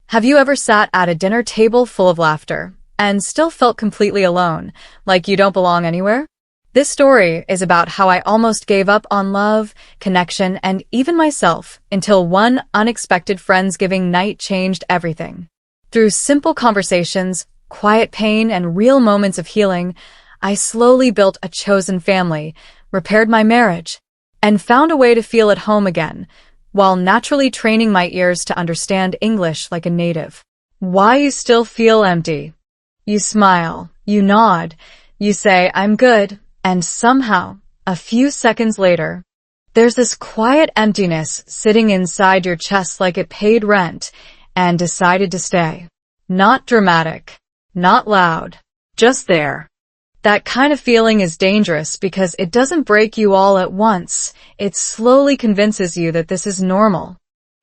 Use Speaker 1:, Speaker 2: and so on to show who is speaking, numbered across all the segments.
Speaker 1: Have you ever sat at a dinner table full of laughter and still felt completely alone, like you don't belong anywhere? This story is about how I almost gave up on love, connection, and even myself until one unexpected Friendsgiving night changed everything. Through simple conversations, quiet pain, and real moments of healing, I slowly built a chosen family, repaired my marriage, and found a way to feel at home again, while naturally training my ears to understand English like a native. Why you still feel empty? You smile, you nod, you say, "I'm good," and somehow, a few seconds later, there's this quiet emptiness sitting inside your chest like it paid rent and decided to stay. Not dramatic, not loud, just there. That kind of feeling is dangerous because it doesn't break you all at once. It slowly convinces you that this is normal.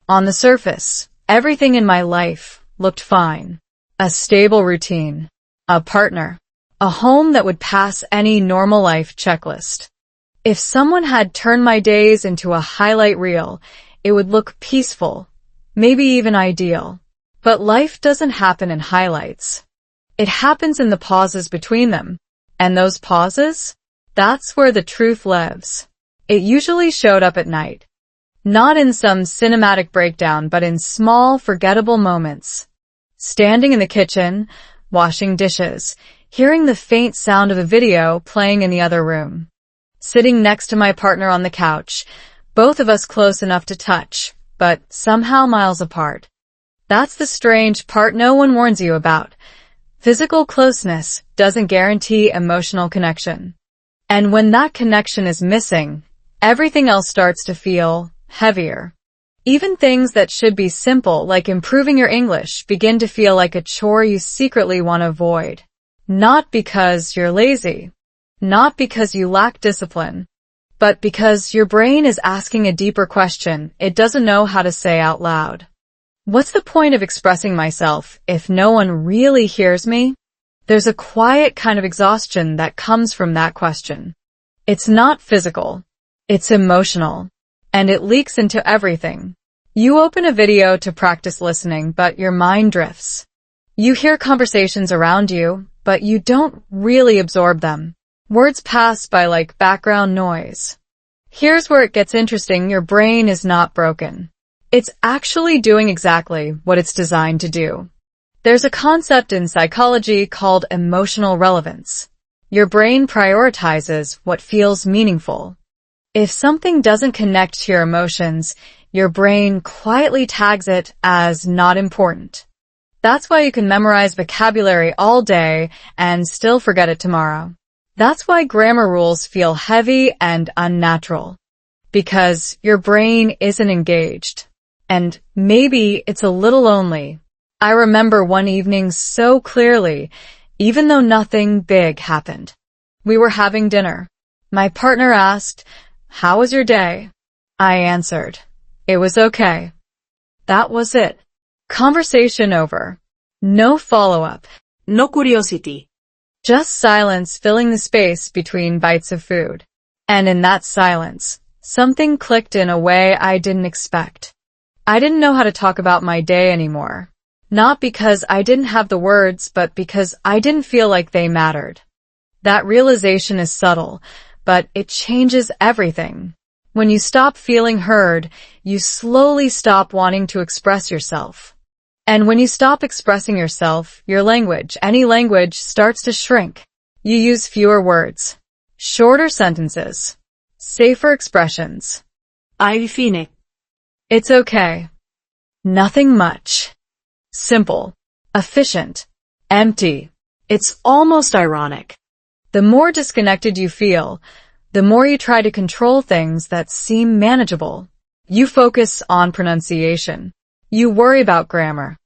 Speaker 1: On the surface, everything in my life looked fine. A stable routine, a partner, a home that would pass any normal life checklist. If someone had turned my days into a highlight reel, it would look peaceful, maybe even ideal. But life doesn't happen in highlights. It happens in the pauses between them. And those pauses? That's where the truth lives. It usually showed up at night. Not in some cinematic breakdown, but in small, forgettable moments. Standing in the kitchen, washing dishes, hearing the faint sound of a video playing in the other room. Sitting next to my partner on the couch, both of us close enough to touch, but somehow miles apart. That's the strange part no one warns you about. Physical closeness doesn't guarantee emotional connection. And when that connection is missing, everything else starts to feel heavier. Even things that should be simple, like improving your English, begin to feel like a chore you secretly want to avoid. Not because you're lazy, not because you lack discipline, but because your brain is asking a deeper question it doesn't know how to say out loud. What's the point of expressing myself if no one really hears me? There's a quiet kind of exhaustion that comes from that question. It's not physical. It's emotional. And it leaks into everything. You open a video to practice listening, but your mind drifts. You hear conversations around you, but you don't really absorb them. Words pass by like background noise. Here's where it gets interesting. Your brain is not broken. It's actually doing exactly what it's designed to do. There's a concept in psychology called emotional relevance. Your brain prioritizes what feels meaningful. If something doesn't connect to your emotions, your brain quietly tags it as not important. That's why you can memorize vocabulary all day and still forget it tomorrow. That's why grammar rules feel heavy and unnatural. Because your brain isn't engaged. And maybe it's a little lonely. I remember one evening so clearly, even though nothing big happened. We were having dinner. My partner asked, "How was your day?" I answered, "It was okay." That was it. Conversation over. No follow-up.
Speaker 2: No curiosity.
Speaker 1: Just silence filling the space between bites of food. And in that silence, something clicked in a way I didn't expect. I didn't know how to talk about my day anymore. Not because I didn't have the words, but because I didn't feel like they mattered. That realization is subtle, but it changes everything. When you stop feeling heard, you slowly stop wanting to express yourself. And when you stop expressing yourself, your language, any language, starts to shrink. You use fewer words, shorter sentences, safer expressions.
Speaker 2: Ai fine.
Speaker 1: It's okay. Nothing much. Simple. Efficient. Empty.
Speaker 2: It's almost ironic.
Speaker 1: The more disconnected you feel, the more you try to control things that seem manageable. You focus on pronunciation. You worry about grammar.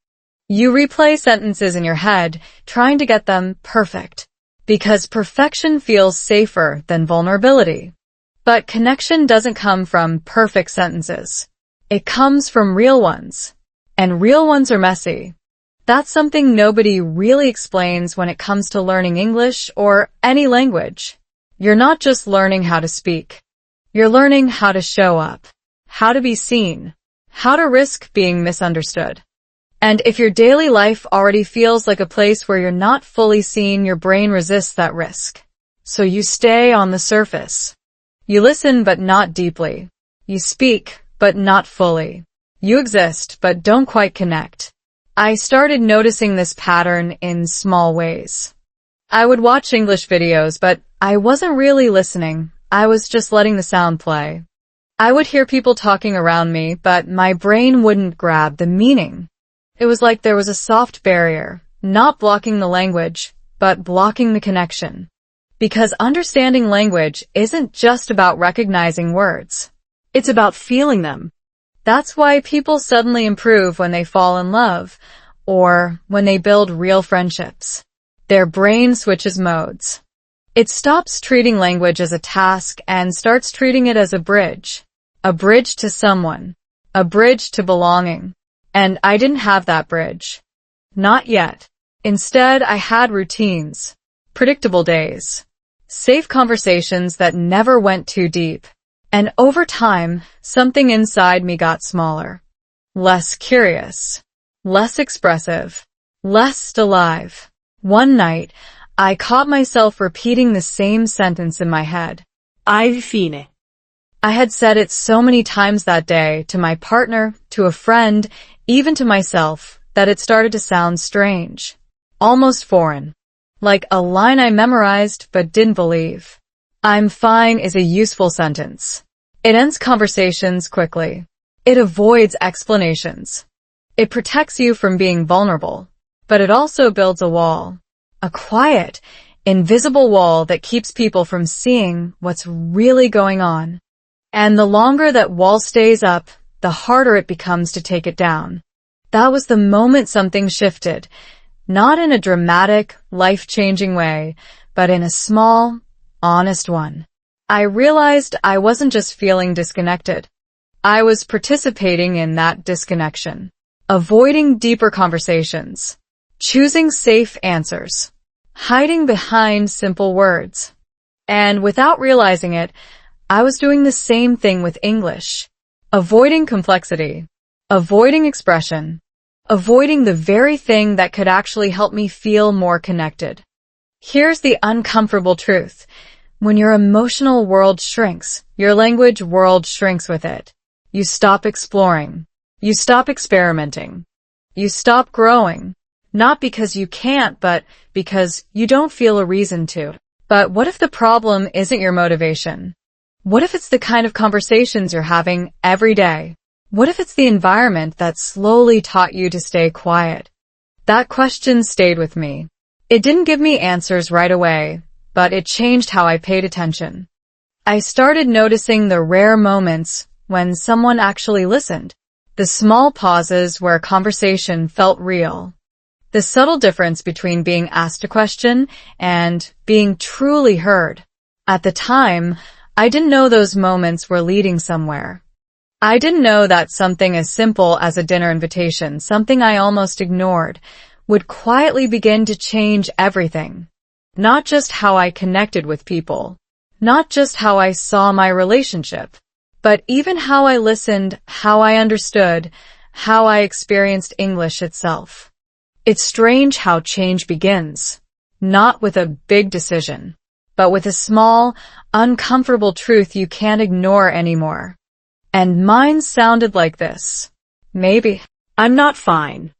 Speaker 1: You replay sentences in your head, trying to get them perfect. Because perfection feels safer than vulnerability. But connection doesn't come from perfect sentences. It comes from real ones. And real ones are messy. That's something nobody really explains when it comes to learning English or any language. You're not just learning how to speak. You're learning how to show up, how to be seen, how to risk being misunderstood. And if your daily life already feels like a place where you're not fully seen, your brain resists that risk. So you stay on the surface. You listen, but not deeply. You speak, but not fully. You exist, but don't quite connect. I started noticing this pattern in small ways. I would watch English videos, but I wasn't really listening. I was just letting the sound play. I would hear people talking around me, but my brain wouldn't grab the meaning. It was like there was a soft barrier, not blocking the language, but blocking the connection. Because understanding language isn't just about recognizing words.
Speaker 2: It's about feeling them.
Speaker 1: That's why people suddenly improve when they fall in love, or when they build real friendships. Their brain switches modes. It stops treating language as a task and starts treating it as a bridge to someone, a bridge to belonging. And I didn't have that bridge. Not yet. Instead, I had routines, predictable days, safe conversations that never went too deep. And over time, something inside me got smaller, less curious, less expressive, less alive. One night, I caught myself repeating the same sentence in my head.
Speaker 2: Alla fine.
Speaker 1: I had said it so many times that day, to my partner, to a friend, even to myself, that it started to sound strange, almost foreign, like a line I memorized but didn't believe. I'm fine is a useful sentence. It ends conversations quickly. It avoids explanations. It protects you from being vulnerable, but it also builds a wall, a quiet, invisible wall that keeps people from seeing what's really going on. And the longer that wall stays up, the harder it becomes to take it down. That was the moment something shifted, not in a dramatic, life-changing way, but in a small, honest one. I realized I wasn't just feeling disconnected. I was participating in that disconnection, avoiding deeper conversations, choosing safe answers, hiding behind simple words. And without realizing it, I was doing the same thing with English, avoiding complexity, avoiding expression, avoiding the very thing that could actually help me feel more connected. Here's the uncomfortable truth. When your emotional world shrinks, your language world shrinks with it. You stop exploring. You stop experimenting. You stop growing. Not because you can't, but because you don't feel a reason to. But what if the problem isn't your motivation? What if it's the kind of conversations you're having every day? What if it's the environment that slowly taught you to stay quiet? That question stayed with me. It didn't give me answers right away, but it changed how I paid attention. I started noticing the rare moments when someone actually listened, the small pauses where a conversation felt real, the subtle difference between being asked a question and being truly heard. At the time, I didn't know those moments were leading somewhere. I didn't know that something as simple as a dinner invitation, something I almost ignored, would quietly begin to change everything. Not just how I connected with people, not just how I saw my relationship, but even how I listened, how I understood, how I experienced English itself. It's strange how change begins, not with a big decision, but with a small, uncomfortable truth you can't ignore anymore. And mine sounded like this. Maybe.
Speaker 2: I'm not fine.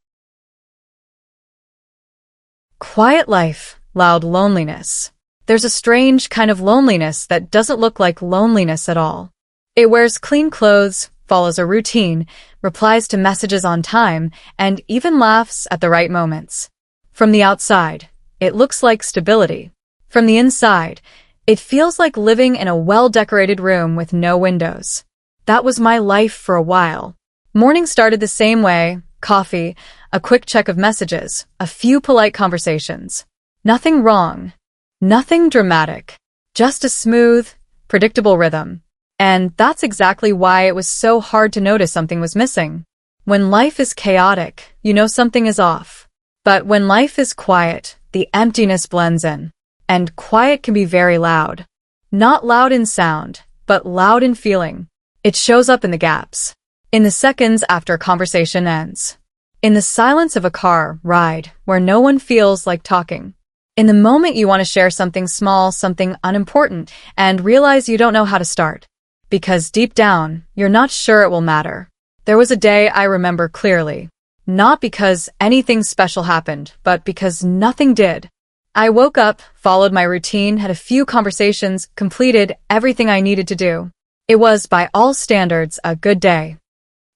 Speaker 1: Quiet life, loud loneliness. There's a strange kind of loneliness that doesn't look like loneliness at all. It wears clean clothes, follows a routine, replies to messages on time, and even laughs at the right moments. From the outside, it looks like stability. From the inside, it feels like living in a well-decorated room with no windows. That was my life for a while. Morning started the same way, coffee, a quick check of messages, a few polite conversations. Nothing wrong, nothing dramatic, just a smooth, predictable rhythm. And that's exactly why it was so hard to notice something was missing. When life is chaotic, you know something is off. But when life is quiet, the emptiness blends in. And quiet can be very loud. Not loud in sound, but loud in feeling. It shows up in the gaps, in the seconds after a conversation ends, In the silence of a car ride where no one feels like talking. In the moment you want to share something small, something unimportant, and realize you don't know how to start. Because deep down, you're not sure it will matter. There was a day I remember clearly. Not because anything special happened, but because nothing did. I woke up, followed my routine, had a few conversations, completed everything I needed to do. It was, by all standards, a good day.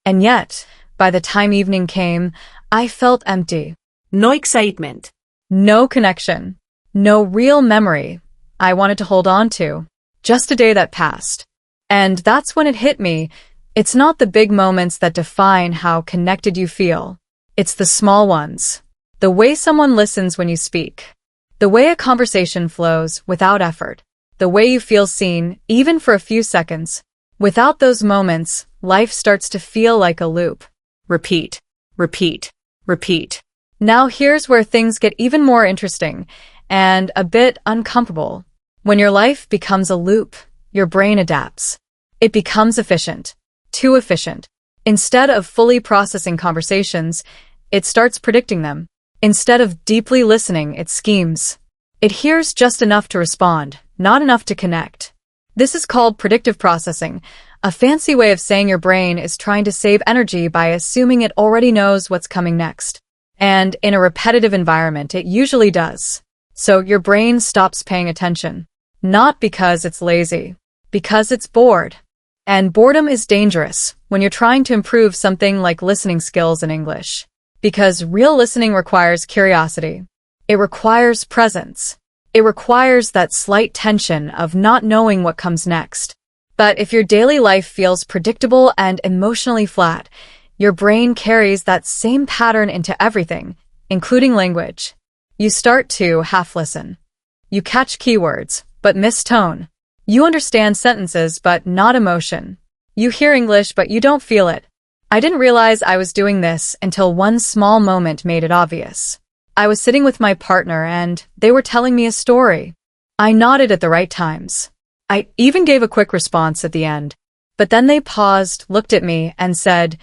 Speaker 1: And yet, by the time evening came, I felt empty.
Speaker 2: No excitement.
Speaker 1: No connection. No real memory I wanted to hold on to. Just a day that passed. And that's when it hit me. It's not the big moments that define how connected you feel. It's the small ones. The way someone listens when you speak. The way a conversation flows without effort. The way you feel seen, even for a few seconds. Without those moments, life starts to feel like a loop. Repeat, repeat, repeat. Now here's where things get even more interesting and a bit uncomfortable. When your life becomes a loop, your brain adapts. It becomes efficient. Too efficient. Instead of fully processing conversations, it starts predicting them. Instead of deeply listening, it schemes. It hears just enough to respond, not enough to connect. This is called predictive processing, a fancy way of saying your brain is trying to save energy by assuming it already knows what's coming next. And in a repetitive environment, it usually does. So your brain stops paying attention. Not because it's lazy, because it's bored. And boredom is dangerous when you're trying to improve something like listening skills in English. Because real listening requires curiosity. It requires presence. It requires that slight tension of not knowing what comes next. But if your daily life feels predictable and emotionally flat, your brain carries that same pattern into everything, including language. You start to half-listen. You catch keywords, but miss tone. You understand sentences, but not emotion. You hear English, but you don't feel it. I didn't realize I was doing this until one small moment made it obvious. I was sitting with my partner and they were telling me a story. I nodded at the right times. I even gave a quick response at the end. But then they paused, looked at me, and said,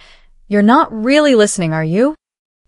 Speaker 1: "You're not really listening, are you?"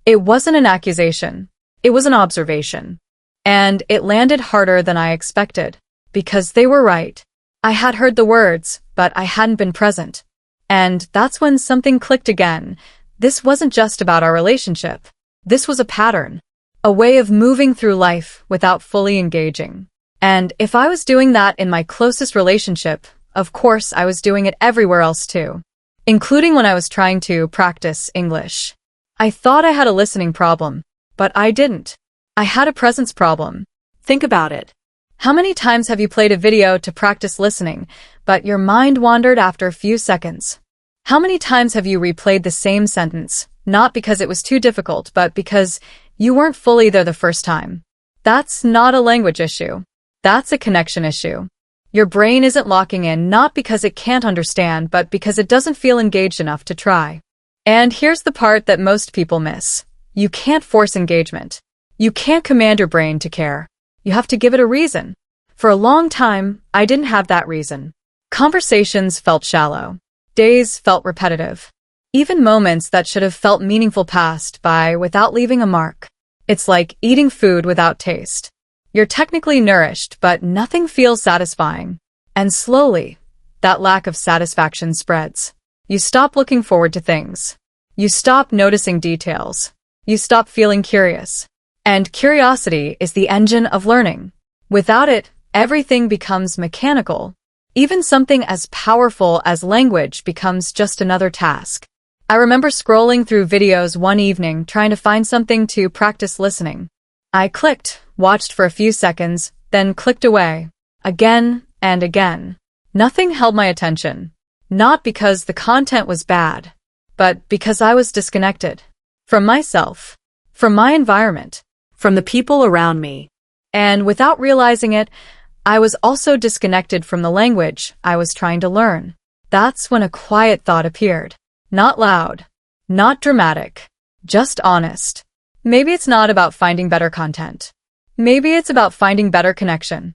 Speaker 1: It wasn't an accusation. It was an observation. And it landed harder than I expected. Because they were right. I had heard the words, but I hadn't been present. And that's when something clicked again. This wasn't just about our relationship. This was a pattern. A way of moving through life without fully engaging. And if I was doing that in my closest relationship, of course I was doing it everywhere else too. Including when I was trying to practice English. I thought I had a listening problem, but I didn't. I had a presence problem.
Speaker 2: Think about it.
Speaker 1: How many times have you played a video to practice listening, but your mind wandered after a few seconds? How many times have you replayed the same sentence, not because it was too difficult, but because you weren't fully there the first time? That's not a language issue. That's a connection issue. Your brain isn't locking in not because it can't understand, but because it doesn't feel engaged enough to try. And here's the part that most people miss. You can't force engagement. You can't command your brain to care. You have to give it a reason. For a long time, I didn't have that reason. Conversations felt shallow. Days felt repetitive. Even moments that should have felt meaningful passed by without leaving a mark. It's like eating food without taste. You're technically nourished, but nothing feels satisfying. And slowly, that lack of satisfaction spreads. You stop looking forward to things. You stop noticing details. You stop feeling curious. And curiosity is the engine of learning. Without it, everything becomes mechanical. Even something as powerful as language becomes just another task. I remember scrolling through videos one evening trying to find something to practice listening. I clicked, watched for a few seconds, then clicked away. Again and again. Nothing held my attention. Not because the content was bad, but because I was disconnected. From myself. From my environment.
Speaker 2: From the people around me.
Speaker 1: And without realizing it, I was also disconnected from the language I was trying to learn. That's when a quiet thought appeared. Not loud. Not dramatic. Just honest. Maybe it's not about finding better content. Maybe it's about finding better connection.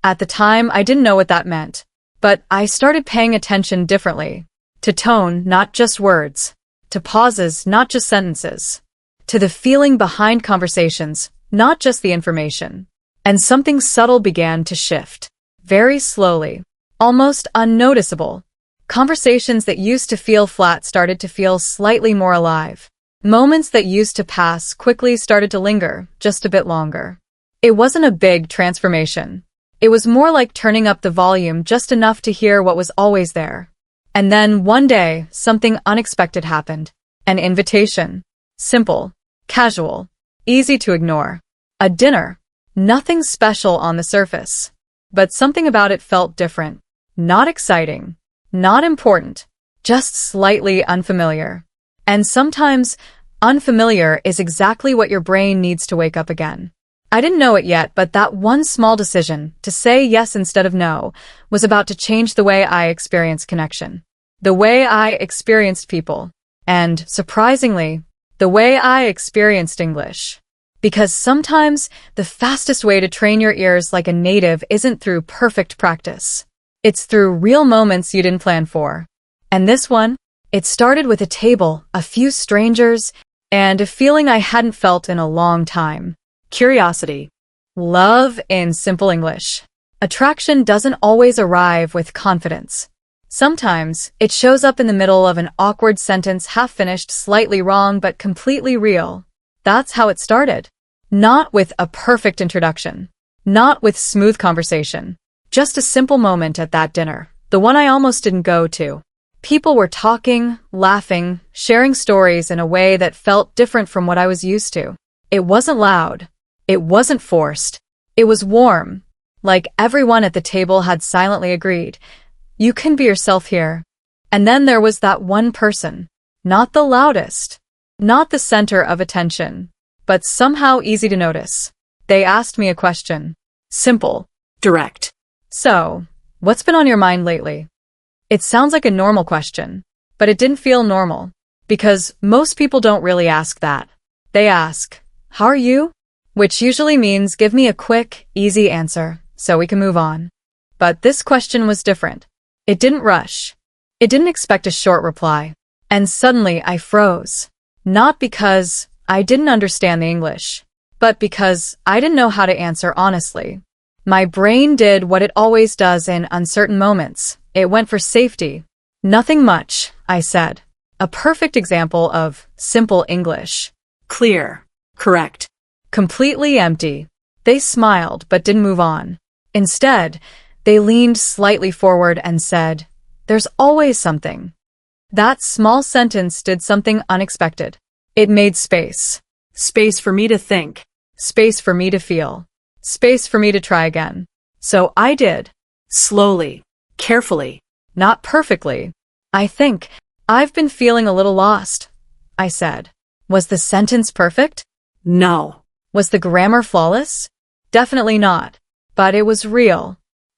Speaker 1: At the time, I didn't know what that meant. But I started paying attention differently. To tone, not just words. To pauses, not just sentences. to the feeling behind conversations, not just the information. And something subtle began to shift. Very slowly. Almost unnoticeable. Conversations that used to feel flat started to feel slightly more alive. Moments that used to pass quickly started to linger, just a bit longer. It wasn't a big transformation. It was more like turning up the volume just enough to hear what was always there. And then, one day, something unexpected happened. An invitation. Simple. Casual. Easy to ignore. A dinner. Nothing special on the surface. But something about it felt different. Not exciting. Not important. Just slightly unfamiliar. And sometimes, unfamiliar is exactly what your brain needs to wake up again. I didn't know it yet, but that one small decision, to say yes instead of no, was about to change the way I experienced connection. The way I experienced people. And, surprisingly, the way I experienced English. Because sometimes, the fastest way to train your ears like a native isn't through perfect practice. It's through real moments you didn't plan for. And this one? It started with a table, a few strangers, and a feeling I hadn't felt in a long time.
Speaker 2: Curiosity.
Speaker 1: Love in simple English. Attraction doesn't always arrive with confidence. Sometimes, it shows up in the middle of an awkward sentence, half-finished, slightly wrong, but completely real. That's how it started. Not with a perfect introduction. Not with smooth conversation. Just a simple moment at that dinner, the one I almost didn't go to. People were talking, laughing, sharing stories in a way that felt different from what I was used to. It wasn't loud. It wasn't forced. It was warm. Like everyone at the table had silently agreed, "You can be yourself here." And then there was that one person. Not the loudest. Not the center of attention. But somehow easy to notice. They asked me a question. Simple.
Speaker 2: Direct.
Speaker 1: "So, what's been on your mind lately?" It sounds like a normal question, but it didn't feel normal. Because most people don't really ask that. They ask, "How are you?" Which usually means give me a quick, easy answer, so we can move on. But this question was different. It didn't rush. It didn't expect a short reply. And suddenly I froze. Not because I didn't understand the English, but because I didn't know how to answer honestly. My brain did what it always does in uncertain moments. It went for safety. "Nothing much," I said. A perfect example of simple English.
Speaker 2: Clear. Correct.
Speaker 1: Completely empty. They smiled but didn't move on. Instead, they leaned slightly forward and said, "There's always something." That small sentence did something unexpected. It made space.
Speaker 2: Space for me to think.
Speaker 1: Space for me to feel. Space for me to try again. So I did.
Speaker 2: Slowly. Carefully.
Speaker 1: Not perfectly. "I think I've been feeling a little lost," I said. Was the sentence perfect?
Speaker 2: No.
Speaker 1: Was the grammar flawless? Definitely not. But it was real.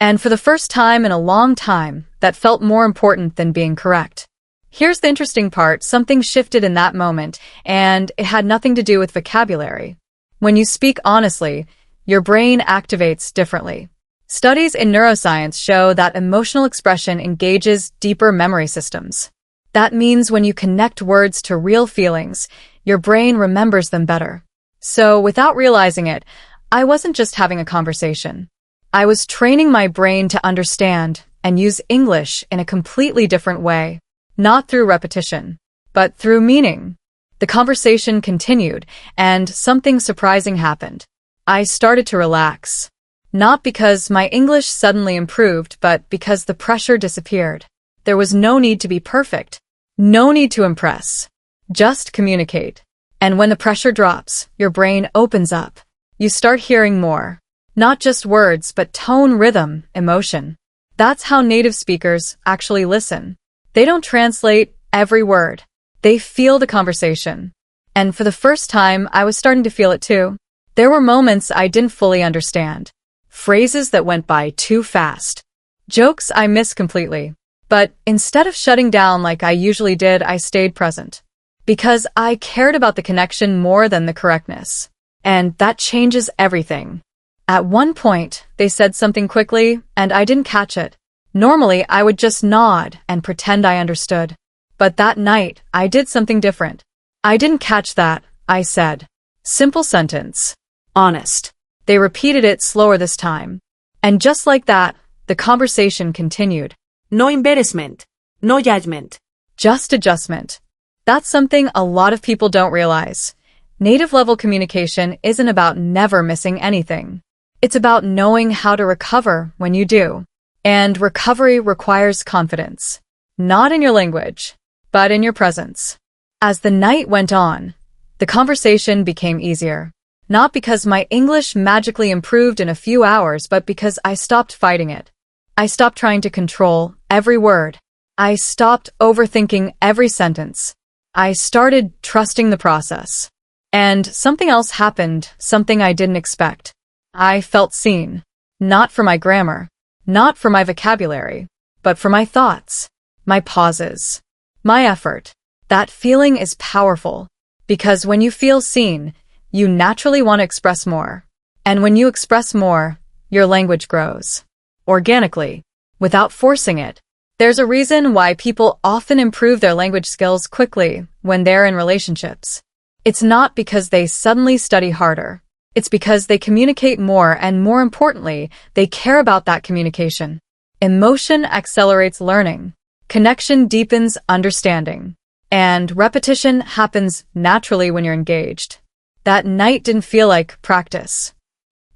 Speaker 1: And for the first time in a long time, that felt more important than being correct. Here's the interesting part. Something shifted in that moment, and it had nothing to do with vocabulary. When you speak honestly, your brain activates differently. Studies in neuroscience show that emotional expression engages deeper memory systems. That means when you connect words to real feelings, your brain remembers them better. So, without realizing it, I wasn't just having a conversation. I was training my brain to understand and use English in a completely different way. Not through repetition, but through meaning. The conversation continued, and something surprising happened. I started to relax. Not because my English suddenly improved, but because the pressure disappeared. There was no need to be perfect. No need to impress. Just communicate. And when the pressure drops, your brain opens up. You start hearing more. Not just words, but tone, rhythm, emotion. That's how native speakers actually listen. They don't translate every word. They feel the conversation. And for the first time, I was starting to feel it too. There were moments I didn't fully understand. Phrases that went by too fast. Jokes I missed completely. But instead of shutting down like I usually did, I stayed present. Because I cared about the connection more than the correctness. And that changes everything. At one point, they said something quickly, and I didn't catch it. Normally, I would just nod and pretend I understood. But that night, I did something different. I didn't catch that. I said. Simple sentence.
Speaker 2: Honest.
Speaker 1: They repeated it slower this time. And just like that, the conversation continued.
Speaker 2: No embarrassment. No judgment.
Speaker 1: Just adjustment. That's something a lot of people don't realize. Native level communication isn't about never missing anything. It's about knowing how to recover when you do. And recovery requires confidence. Not in your language, but in your presence. As the night went on, the conversation became easier. Not because my English magically improved in a few hours, but because I stopped fighting it. I stopped trying to control every word. I stopped overthinking every sentence. I started trusting the process. And something else happened, something I didn't expect. I felt seen. Not for my grammar, not for my vocabulary, but for my thoughts, my pauses, my effort. That feeling is powerful, because when you feel seen, you naturally want to express more. And when you express more, your language grows. Organically, without forcing it. There's a reason why people often improve their language skills quickly when they're in relationships. It's not because they suddenly study harder. It's because they communicate more, and more importantly, they care about that communication. Emotion accelerates learning. Connection deepens understanding. And repetition happens naturally when you're engaged. That night didn't feel like practice.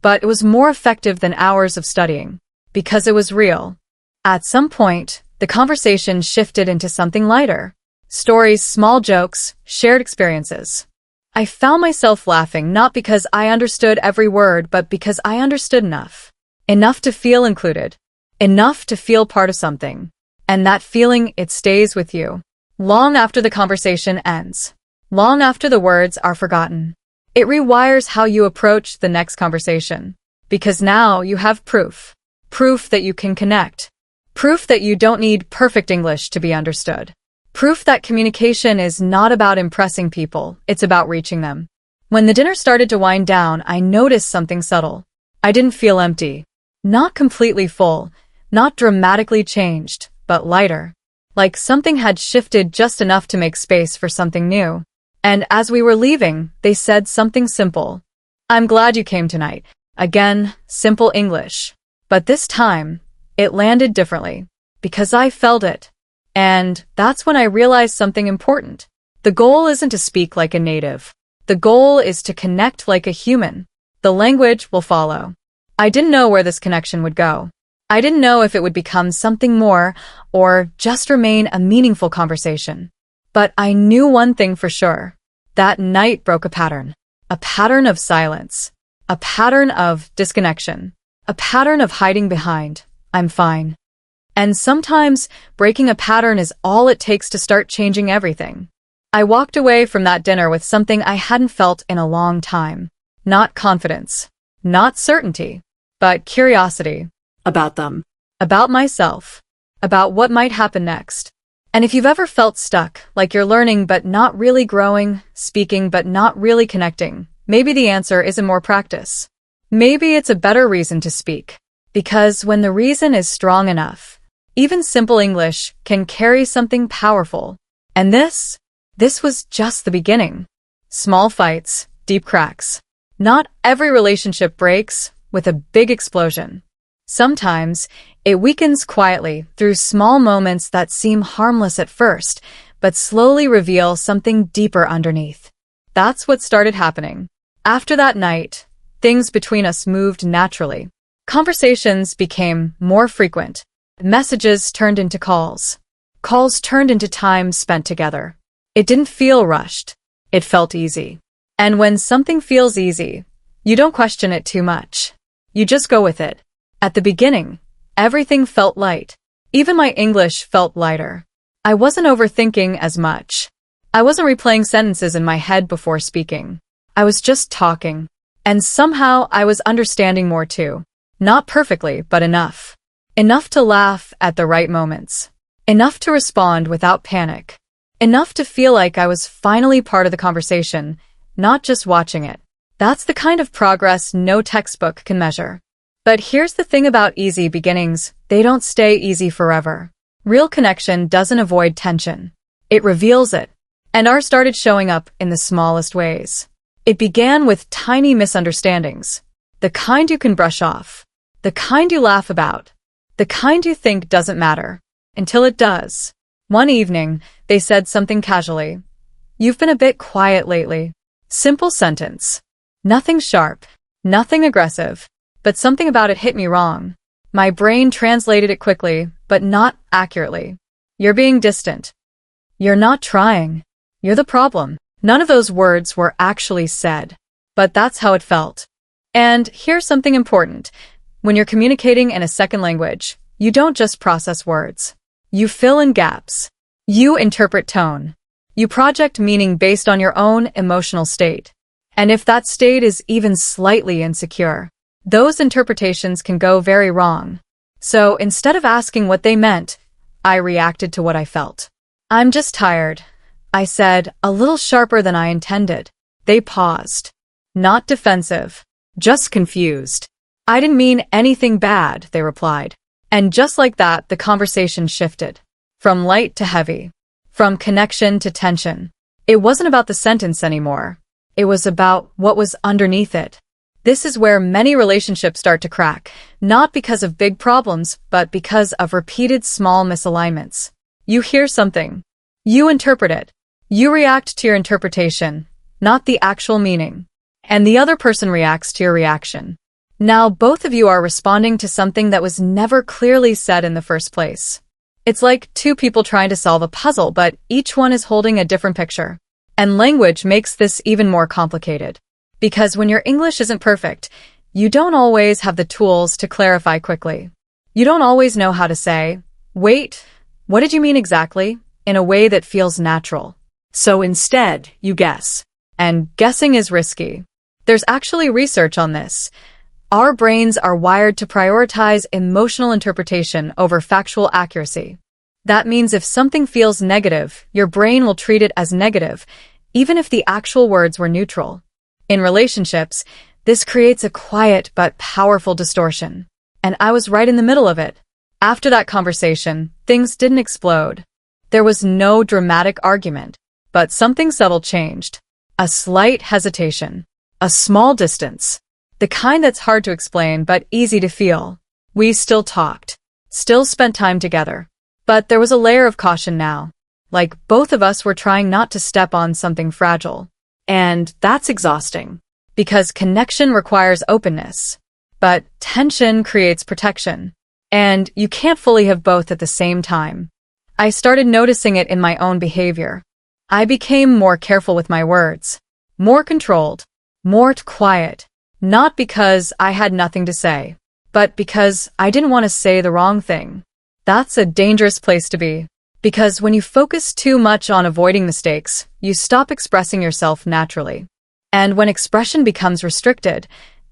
Speaker 1: But it was more effective than hours of studying, because it was real. At some point, the conversation shifted into something lighter. Stories, small jokes, shared experiences. I found myself laughing not because I understood every word, but because I understood enough. Enough to feel included. Enough to feel part of something. And that feeling, it stays with you. Long after the conversation ends. Long after the words are forgotten. It rewires how you approach the next conversation. Because now you have proof. Proof that you can connect. Proof that you don't need perfect English to be understood. Proof that communication is not about impressing people, it's about reaching them. When the dinner started to wind down, I noticed something subtle. I didn't feel empty. Not completely full, not dramatically changed, but lighter. Like something had shifted just enough to make space for something new. And as we were leaving, they said something simple. I'm glad you came tonight. Again, simple English. But this time, it landed differently. Because I felt it. And that's when I realized something important. The goal isn't to speak like a native. The goal is to connect like a human. The language will follow. I didn't know where this connection would go. I didn't know if it would become something more or just remain a meaningful conversation. But I knew one thing for sure. That night broke a pattern. A pattern of silence. A pattern of disconnection. A pattern of hiding behind, I'm fine. And sometimes, breaking a pattern is all it takes to start changing everything. I walked away from that dinner with something I hadn't felt in a long time. Not confidence. Not certainty. But curiosity.
Speaker 2: About them.
Speaker 1: About myself. About what might happen next. And if you've ever felt stuck, like you're learning but not really growing, speaking but not really connecting, maybe the answer isn't more practice. Maybe it's a better reason to speak. Because when the reason is strong enough, even simple English can carry something powerful. And this was just the beginning. Small fights, deep cracks. Not every relationship breaks with a big explosion. Sometimes, it weakens quietly through small moments that seem harmless at first, but slowly reveal something deeper underneath. That's what started happening. After that night, things between us moved naturally. Conversations became more frequent. Messages turned into calls. Calls turned into time spent together. It didn't feel rushed. It felt easy. And when something feels easy, you don't question it too much. You just go with it. At the beginning, everything felt light. Even my English felt lighter. I wasn't overthinking as much. I wasn't replaying sentences in my head before speaking. I was just talking. And somehow I was understanding more too. Not perfectly, but enough. Enough to laugh at the right moments. Enough to respond without panic. Enough to feel like I was finally part of the conversation, not just watching it. That's the kind of progress no textbook can measure. But here's the thing about easy beginnings, they don't stay easy forever. Real connection doesn't avoid tension. It reveals it. And ours started showing up in the smallest ways. It began with tiny misunderstandings. The kind you can brush off. The kind you laugh about. The kind you think doesn't matter. Until it does. One evening, they said something casually. "You've been a bit quiet lately." Simple sentence. Nothing sharp. Nothing aggressive. But something about it hit me wrong. My brain translated it quickly, but not accurately. "You're being distant. You're not trying. You're the problem." None of those words were actually said. But that's how it felt. And here's something important. When you're communicating in a second language, you don't just process words. You fill in gaps. You interpret tone. You project meaning based on your own emotional state. And if that state is even slightly insecure, those interpretations can go very wrong. So instead of asking what they meant, I reacted to what I felt. "I'm just tired," I said, a little sharper than I intended. They paused. Not defensive, just confused. "I didn't mean anything bad," they replied. And just like that, the conversation shifted. From light to heavy. From connection to tension. It wasn't about the sentence anymore. It was about what was underneath it. This is where many relationships start to crack, not because of big problems, but because of repeated small misalignments. You hear something. You interpret it. You react to your interpretation, not the actual meaning. And the other person reacts to your reaction. Now both of you are responding to something that was never clearly said in the first place. It's like two people trying to solve a puzzle, but each one is holding a different picture. And language makes this even more complicated. Because when your English isn't perfect, you don't always have the tools to clarify quickly. You don't always know how to say, "Wait, what did you mean exactly?" in a way that feels natural. So instead, you guess. And guessing is risky. There's actually research on this. Our brains are wired to prioritize emotional interpretation over factual accuracy. That means if something feels negative, your brain will treat it as negative, even if the actual words were neutral. In relationships, this creates a quiet but powerful distortion. And I was right in the middle of it. After that conversation, things didn't explode. There was no dramatic argument, but something subtle changed. A slight hesitation. A small distance. The kind that's hard to explain but easy to feel. We still talked. Still spent time together. But there was a layer of caution now. Like both of us were trying not to step on something fragile. And that's exhausting. Because connection requires openness. But tension creates protection. And you can't fully have both at the same time. I started noticing it in my own behavior. I became more careful with my words. More controlled. More quiet. Not because I had nothing to say, but because I didn't want to say the wrong thing. That's a dangerous place to be. Because when you focus too much on avoiding mistakes, you stop expressing yourself naturally. And when expression becomes restricted,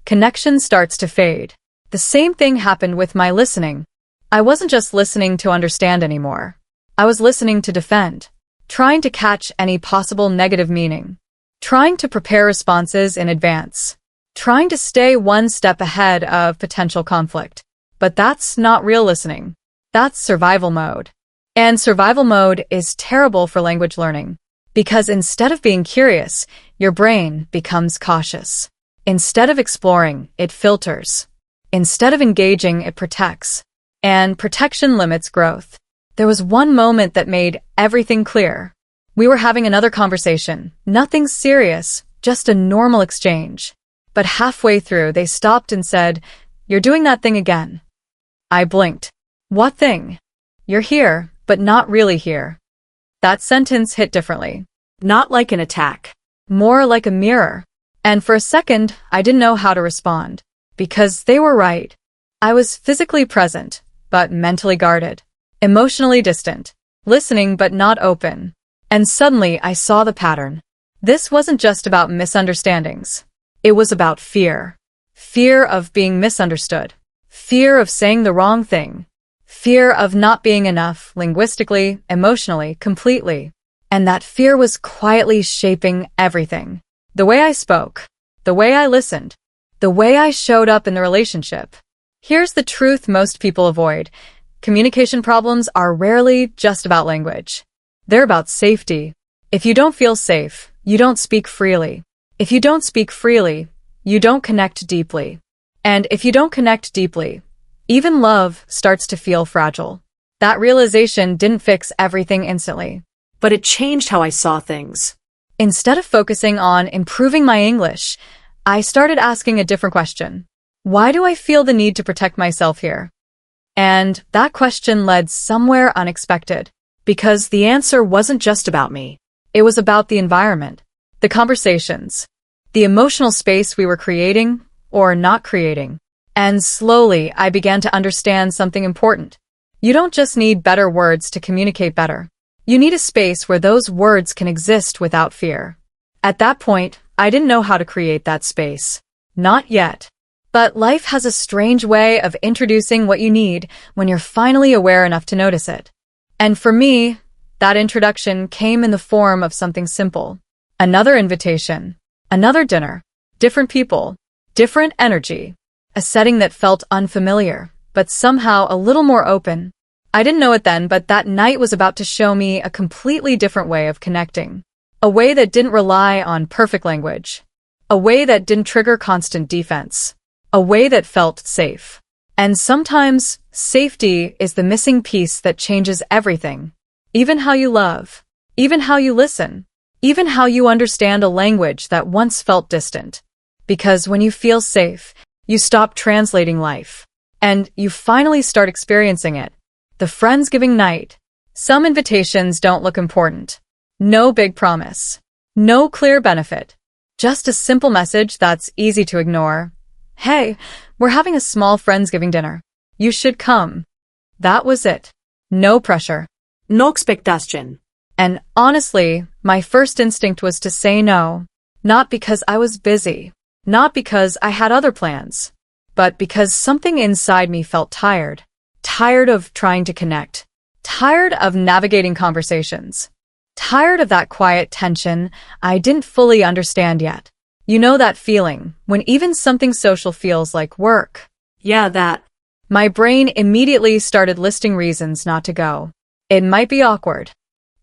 Speaker 1: connection starts to fade. The same thing happened with my listening. I wasn't just listening to understand anymore. I was listening to defend. Trying to catch any possible negative meaning. Trying to prepare responses in advance. Trying to stay one step ahead of potential conflict. But that's not real listening. That's survival mode. And survival mode is terrible for language learning. Because instead of being curious, your brain becomes cautious. Instead of exploring, it filters. Instead of engaging, it protects. And protection limits growth. There was one moment that made everything clear. We were having another conversation. Nothing serious, just a normal exchange. But halfway through, they stopped and said, "You're doing that thing again." I blinked. "What thing?" "You're here, but not really here." That sentence hit differently. Not like an attack. More like a mirror. And for a second, I didn't know how to respond. Because they were right. I was physically present, but mentally guarded. Emotionally distant. Listening but not open. And suddenly I saw the pattern. This wasn't just about misunderstandings. It was about fear. Fear of being misunderstood. Fear of saying the wrong thing. Fear of not being enough, linguistically, emotionally, completely. And that fear was quietly shaping everything. The way I spoke. The way I listened. The way I showed up in the relationship. Here's the truth most people avoid. Communication problems are rarely just about language. They're about safety. If you don't feel safe, you don't speak freely. If you don't speak freely, you don't connect deeply. And if you don't connect deeply, even love starts to feel fragile. That realization didn't fix everything instantly.
Speaker 2: But it changed how I saw things.
Speaker 1: Instead of focusing on improving my English, I started asking a different question. Why do I feel the need to protect myself here? And that question led somewhere unexpected, because the answer wasn't just about me. It was about the environment, the conversations, the emotional space we were creating or not creating. And slowly, I began to understand something important. You don't just need better words to communicate better. You need a space where those words can exist without fear. At that point, I didn't know how to create that space. Not yet. But life has a strange way of introducing what you need when you're finally aware enough to notice it. And for me, that introduction came in the form of something simple. Another invitation. Another dinner. Different people. Different energy. A setting that felt unfamiliar, but somehow a little more open. I didn't know it then, but that night was about to show me a completely different way of connecting. A way that didn't rely on perfect language. A way that didn't trigger constant defense. A way that felt safe. And sometimes, safety is the missing piece that changes everything. Even how you love. Even how you listen. Even how you understand a language that once felt distant. Because when you feel safe, you stop translating life. And you finally start experiencing it. The Friendsgiving Night. Some invitations don't look important. No big promise. No clear benefit. Just a simple message that's easy to ignore. Hey, we're having a small Friendsgiving dinner. You should come. That was it. No pressure.
Speaker 2: No expectation.
Speaker 1: And honestly, my first instinct was to say no. Not because I was busy. Not because I had other plans. But because something inside me felt tired. Tired of trying to connect. Tired of navigating conversations. Tired of that quiet tension I didn't fully understand yet. You know that feeling, when even something social feels like work.
Speaker 2: Yeah, that.
Speaker 1: My brain immediately started listing reasons not to go. It might be awkward.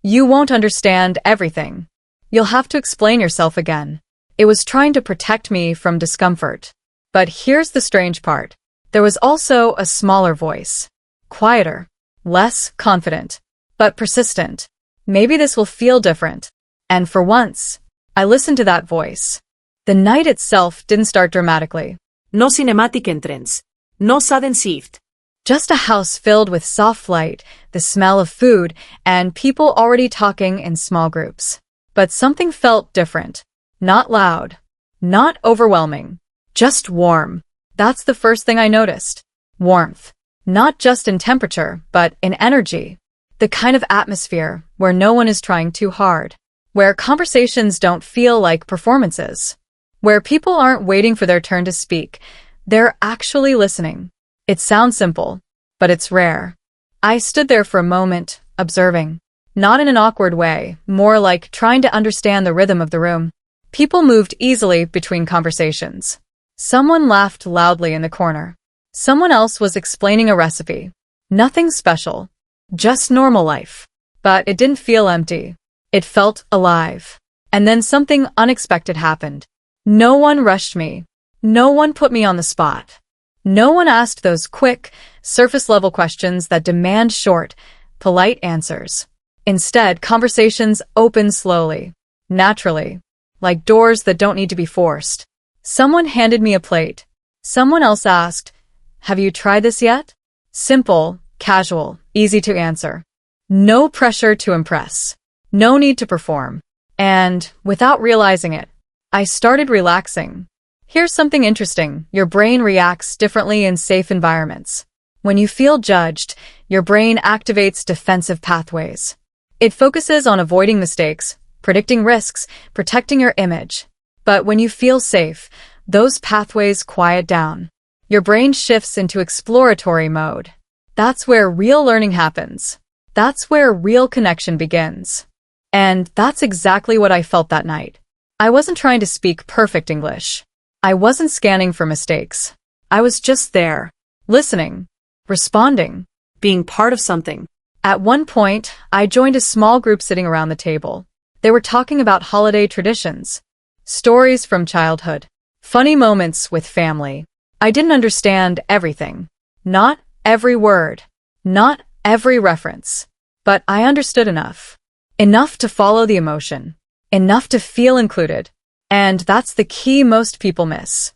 Speaker 1: You won't understand everything. You'll have to explain yourself again. It was trying to protect me from discomfort. But here's the strange part. There was also a smaller voice. Quieter. Less confident. But persistent. Maybe this will feel different. And for once, I listened to that voice. The night itself didn't start dramatically.
Speaker 2: No cinematic entrance. No sudden shift.
Speaker 1: Just a house filled with soft light, the smell of food, and people already talking in small groups. But something felt different. Not loud. Not overwhelming. Just warm. That's the first thing I noticed. Warmth. Not just in temperature, but in energy. The kind of atmosphere where no one is trying too hard. Where conversations don't feel like performances. Where people aren't waiting for their turn to speak. They're actually listening. It sounds simple, but it's rare. I stood there for a moment, observing. Not in an awkward way, more like trying to understand the rhythm of the room. People moved easily between conversations. Someone laughed loudly in the corner. Someone else was explaining a recipe. Nothing special. Just normal life. But it didn't feel empty. It felt alive. And then something unexpected happened. No one rushed me. No one put me on the spot. No one asked those quick, surface-level questions that demand short, polite answers. Instead, conversations opened slowly, naturally, like doors that don't need to be forced. Someone handed me a plate. Someone else asked, "Have you tried this yet?" Simple, casual, easy to answer. No pressure to impress. No need to perform. And, without realizing it, I started relaxing. Here's something interesting. Your brain reacts differently in safe environments. When you feel judged, your brain activates defensive pathways. It focuses on avoiding mistakes, predicting risks, protecting your image. But when you feel safe, those pathways quiet down. Your brain shifts into exploratory mode. That's where real learning happens. That's where real connection begins. And that's exactly what I felt that night. I wasn't trying to speak perfect English. I wasn't scanning for mistakes. I was just there, listening, responding,
Speaker 2: being part of something.
Speaker 1: At one point, I joined a small group sitting around the table. They were talking about holiday traditions, stories from childhood, funny moments with family. I didn't understand everything. Not every word. Not every reference. But I understood enough. Enough to follow the emotion. Enough to feel included. And that's the key most people miss.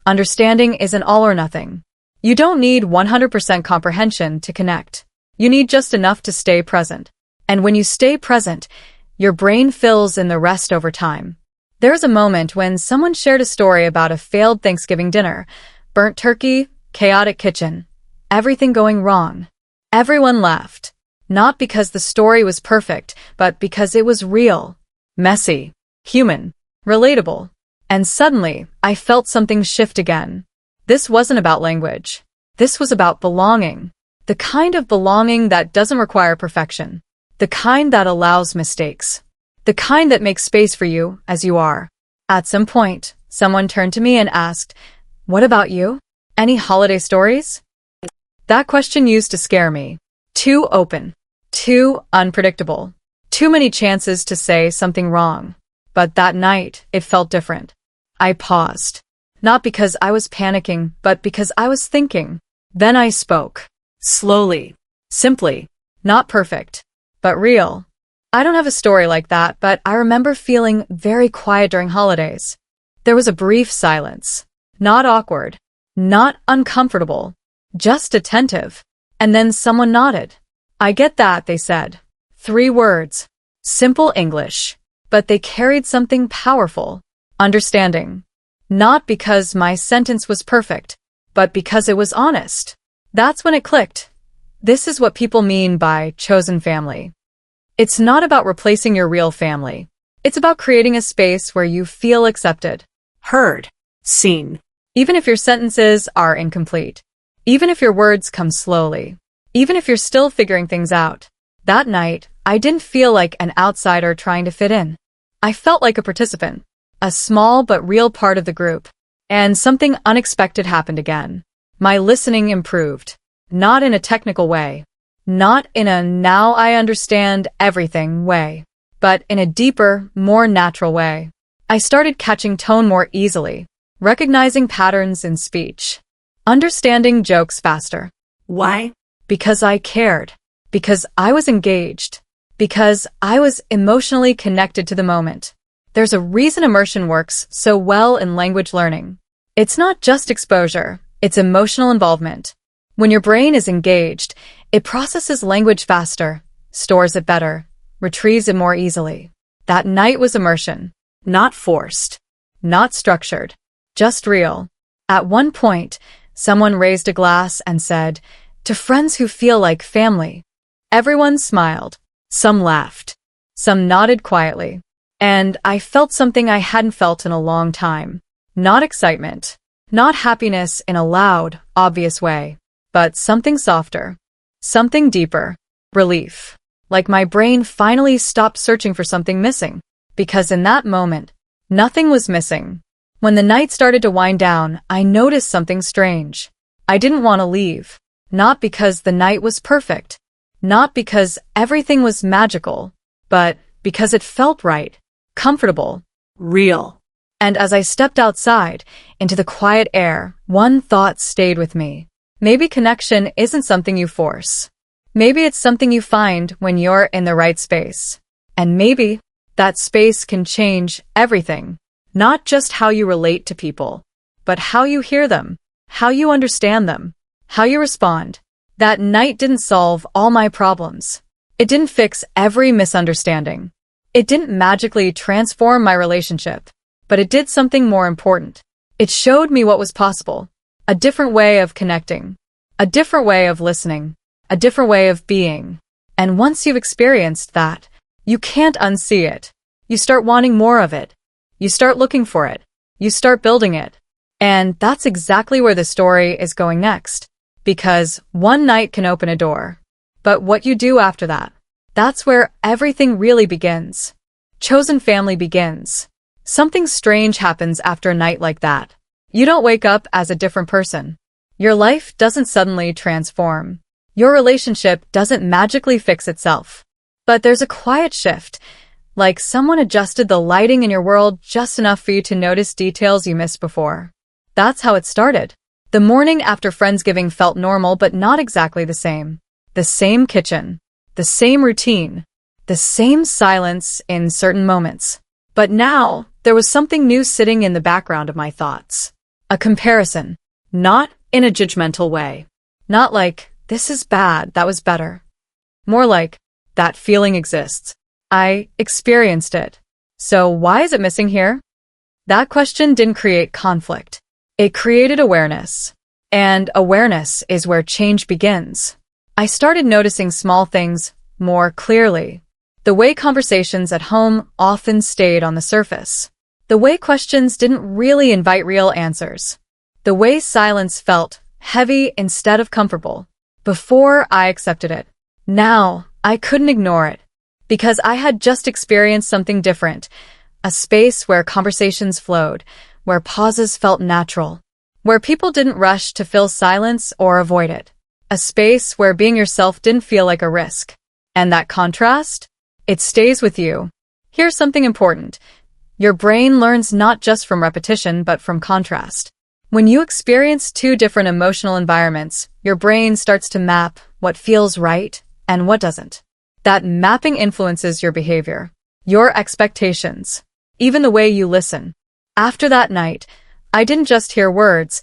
Speaker 1: Understanding isn't all or nothing. You don't need 100% comprehension to connect. You need just enough to stay present. And when you stay present, your brain fills in the rest over time. There was a moment when someone shared a story about a failed Thanksgiving dinner. Burnt turkey, chaotic kitchen, everything going wrong. Everyone laughed. Not because the story was perfect, but because it was real, messy, human, relatable. And suddenly, I felt something shift again. This wasn't about language. This was about belonging. The kind of belonging that doesn't require perfection. The kind that allows mistakes. The kind that makes space for you as you are. At some point, someone turned to me and asked, "What about you? Any holiday stories?" That question used to scare me. Too open. Too unpredictable. Too many chances to say something wrong. But that night, it felt different. I paused. Not because I was panicking, but because I was thinking. Then I spoke. Slowly. Simply. Not perfect. But real. I don't have a story like that, but I remember feeling very quiet during holidays. There was a brief silence. Not awkward. Not uncomfortable. Just attentive. And then someone nodded. "I get that," they said. 3 words. Simple English. But they carried something powerful. Understanding. Not because my sentence was perfect, but because it was honest. That's when it clicked. This is what people mean by chosen family. It's not about replacing your real family. It's about creating a space where you feel accepted, heard, seen. Even if your sentences are incomplete. Even if your words come slowly. Even if you're still figuring things out. That night, I didn't feel like an outsider trying to fit in. I felt like a participant. A small but real part of the group. And something unexpected happened again. My listening improved. Not in a technical way. Not in a now I understand everything way. But in a deeper, more natural way. I started catching tone more easily. Recognizing patterns in speech. Understanding jokes faster. Why? Because I cared. Because I was engaged. Because I was emotionally connected to the moment. There's a reason immersion works so well in language learning. It's not just exposure, it's emotional involvement. When your brain is engaged, it processes language faster, stores it better, retrieves it more easily. That night was immersion. Not forced. Not structured. Just real. At one point, someone raised a glass and said, "To friends who feel like family." Everyone smiled. Some laughed. Some nodded quietly. And I felt something I hadn't felt in a long time. Not excitement. Not happiness in a loud, obvious way. But something softer. Something deeper. Relief. Like my brain finally stopped searching for something missing. Because in that moment, nothing was missing. When the night started to wind down, I noticed something strange. I didn't want to leave. Not because the night was perfect. Not because everything was magical. But because it felt right. Comfortable. Real. And as I stepped outside, into the quiet air, one thought stayed with me. Maybe connection isn't something you force. Maybe it's something you find when you're in the right space. And maybe that space can change everything. Not just how you relate to people, but how you hear them, how you understand them, how you respond. That night didn't solve all my problems. It didn't fix every misunderstanding. It didn't magically transform my relationship, but it did something more important. It showed me what was possible. A different way of connecting. A different way of listening. A different way of being. And once you've experienced that, you can't unsee it. You start wanting more of it. You start looking for it. You start building it. And that's exactly where the story is going next. Because one night can open a door. But what you do after that, that's where everything really begins. Chosen family begins. Something strange happens after a night like that. You don't wake up as a different person. Your life doesn't suddenly transform. Your relationship doesn't magically fix itself. But there's a quiet shift, like someone adjusted the lighting in your world just enough for you to notice details you missed before. That's how it started. The morning after Friendsgiving felt normal but not exactly the same. The same kitchen, the same routine, the same silence in certain moments. But now, there was something new sitting in the background of my thoughts. A comparison. Not in a judgmental way. Not like, this is bad, that was better. More like, that feeling exists. I experienced it. So why is it missing here? That question didn't create conflict. It created awareness. And awareness is where change begins. I started noticing small things more clearly. The way conversations at home often stayed on the surface. The way questions didn't really invite real answers. The way silence felt heavy instead of comfortable. Before, I accepted it. Now, I couldn't ignore it. Because I had just experienced something different. A space where conversations flowed, where pauses felt natural, where people didn't rush to fill silence or avoid it. A space where being yourself didn't feel like a risk. And that contrast? It stays with you. Here's something important. Your brain learns not just from repetition but from contrast. When you experience two different emotional environments, your brain starts to map what feels right and what doesn't. That mapping influences your behavior, your expectations, even the way you listen. After that night, I didn't just hear words,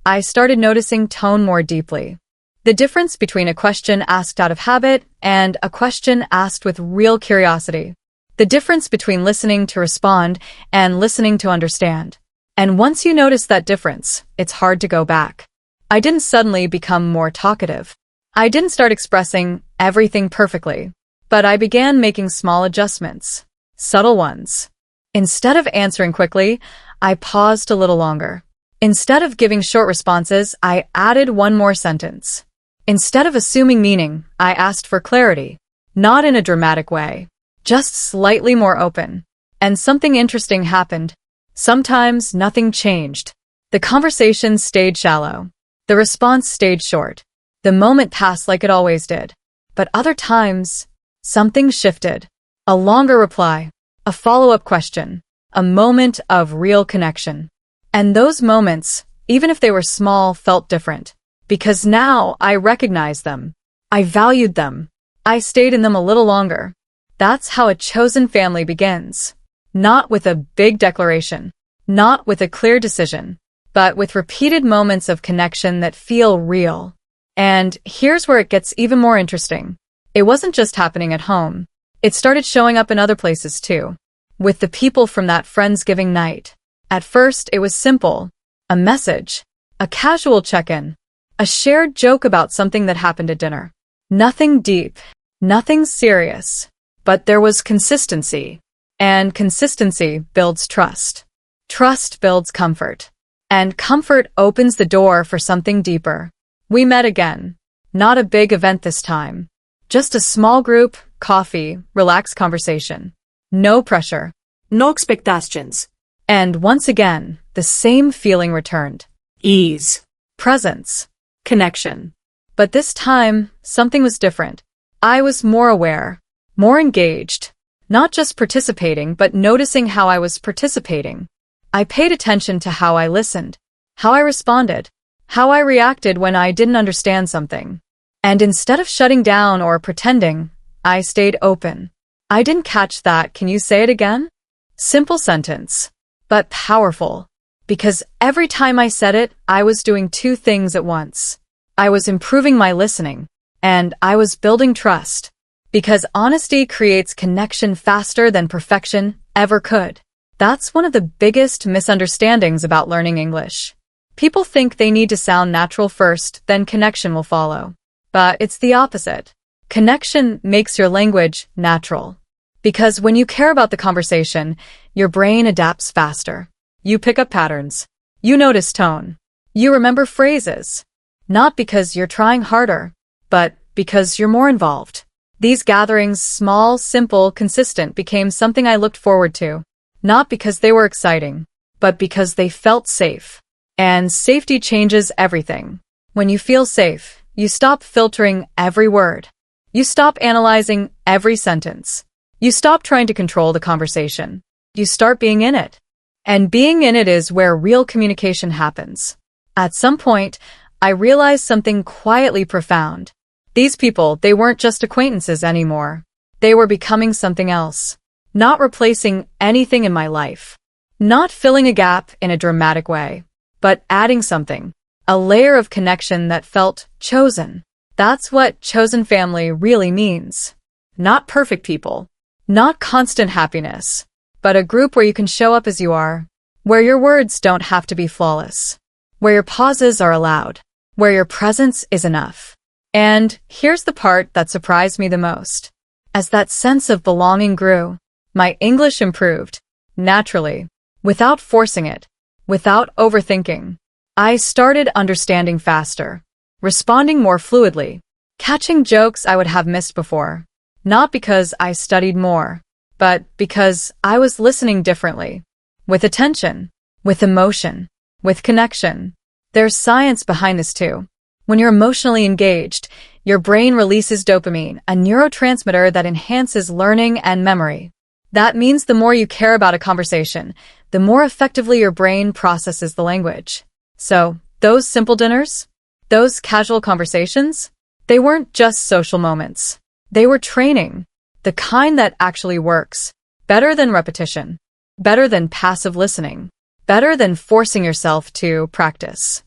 Speaker 1: I started noticing tone more deeply. The difference between a question asked out of habit and a question asked with real curiosity. The difference between listening to respond and listening to understand. And once you notice that difference, it's hard to go back. I didn't suddenly become more talkative. I didn't start expressing everything perfectly. But I began making small adjustments. Subtle ones. Instead of answering quickly, I paused a little longer. Instead of giving short responses, I added one more sentence. Instead of assuming meaning, I asked for clarity. Not in a dramatic way. Just slightly more open. And something interesting happened. Sometimes nothing changed. The conversation stayed shallow. The response stayed short. The moment passed like it always did. But other times, something shifted. A longer reply. A follow-up question. A moment of real connection. And those moments, even if they were small, felt different. Because now I recognized them. I valued them. I stayed in them a little longer. That's how a chosen family begins. Not with a big declaration. Not with a clear decision. But with repeated moments of connection that feel real. And here's where it gets even more interesting. It wasn't just happening at home. It started showing up in other places too. With the people from that Friendsgiving night. At first, it was simple. A message. A casual check-in. A shared joke about something that happened at dinner. Nothing deep. Nothing serious. But there was consistency. And consistency builds trust. Trust builds comfort. And comfort opens the door for something deeper. We met again. Not a big event this time. Just a small group, coffee, relaxed conversation. No pressure.
Speaker 2: No expectations.
Speaker 1: And once again, the same feeling returned.
Speaker 2: Ease.
Speaker 1: Presence.
Speaker 2: Connection.
Speaker 1: But this time, something was different. I was more aware. More engaged. Not just participating, but noticing how I was participating. I paid attention to how I listened. How I responded. How I reacted when I didn't understand something. And instead of shutting down or pretending, I stayed open. I didn't catch that. Can you say it again? Simple sentence, but powerful. Because every time I said it, I was doing two things at once. I was improving my listening, and I was building trust. Because honesty creates connection faster than perfection ever could. That's one of the biggest misunderstandings about learning English. People think they need to sound natural first, then connection will follow. But it's the opposite. Connection makes your language natural. Because when you care about the conversation, your brain adapts faster. You pick up patterns. You notice tone. You remember phrases. Not because you're trying harder, but because you're more involved. These gatherings, small, simple, consistent, became something I looked forward to. Not because they were exciting, but because they felt safe. And safety changes everything. When you feel safe, you stop filtering every word. You stop analyzing every sentence. You stop trying to control the conversation. You start being in it. And being in it is where real communication happens. At some point, I realized something quietly profound. These people, they weren't just acquaintances anymore. They were becoming something else. Not replacing anything in my life. Not filling a gap in a dramatic way, but adding something. A layer of connection that felt chosen. That's what chosen family really means. Not perfect people. Not constant happiness. But a group where you can show up as you are. Where your words don't have to be flawless. Where your pauses are allowed. Where your presence is enough. And here's the part that surprised me the most. As that sense of belonging grew, my English improved. Naturally. Without forcing it. Without overthinking. I started understanding faster. Responding more fluidly. Catching jokes I would have missed before. Not because I studied more, but because I was listening differently. With attention. With emotion. With connection. There's science behind this too. When you're emotionally engaged, your brain releases dopamine, a neurotransmitter that enhances learning and memory. That means the more you care about a conversation, the more effectively your brain processes the language. So, those simple dinners? Those casual conversations? They weren't just social moments. They were training. The kind that actually works. Better than repetition. Better than passive listening. Better than forcing yourself to practice.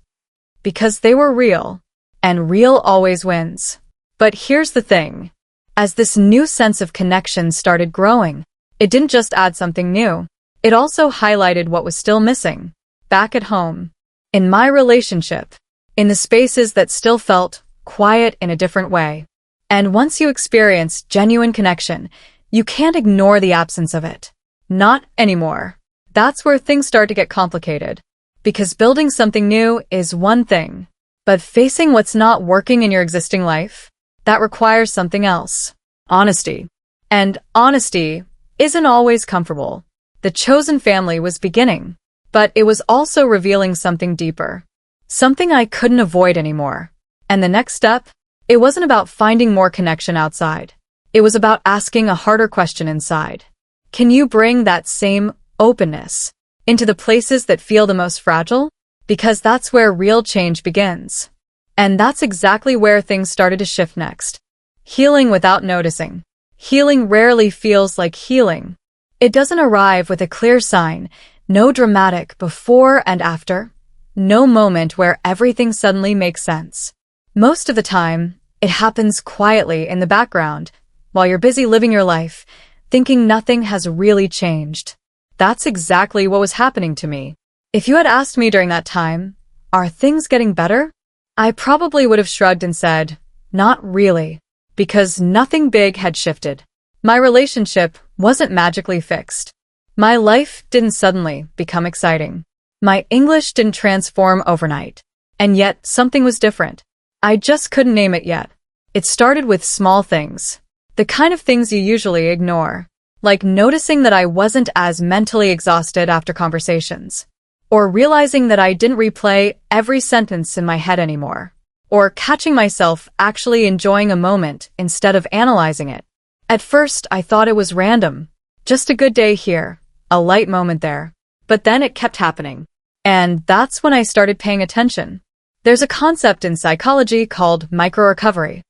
Speaker 1: Because they were real. And real always wins. But here's the thing. As this new sense of connection started growing, it didn't just add something new. It also highlighted what was still missing. Back at home. In my relationship. In the spaces that still felt quiet in a different way. And once you experience genuine connection, you can't ignore the absence of it. Not anymore. That's where things start to get complicated. Because building something new is one thing. But facing what's not working in your existing life, that requires something else. Honesty. And honesty isn't always comfortable. The chosen family was beginning, but it was also revealing something deeper. Something I couldn't avoid anymore. And the next step? It wasn't about finding more connection outside. It was about asking a harder question inside. Can you bring that same openness into the places that feel the most fragile? Because that's where real change begins. And that's exactly where things started to shift next. Healing without noticing. Healing rarely feels like healing. It doesn't arrive with a clear sign, no dramatic before and after, no moment where everything suddenly makes sense. Most of the time, it happens quietly in the background, while you're busy living your life, thinking nothing has really changed. That's exactly what was happening to me. If you had asked me during that time, are things getting better? I probably would have shrugged and said, not really, because nothing big had shifted. My relationship wasn't magically fixed. My life didn't suddenly become exciting. My English didn't transform overnight. And yet, something was different. I just couldn't name it yet. It started with small things. The kind of things you usually ignore. Like noticing that I wasn't as mentally exhausted after conversations. Or realizing that I didn't replay every sentence in my head anymore. Or catching myself actually enjoying a moment instead of analyzing it. At first, I thought it was random. Just a good day here, a light moment there. But then it kept happening. And that's when I started paying attention. There's a concept in psychology called micro-recovery.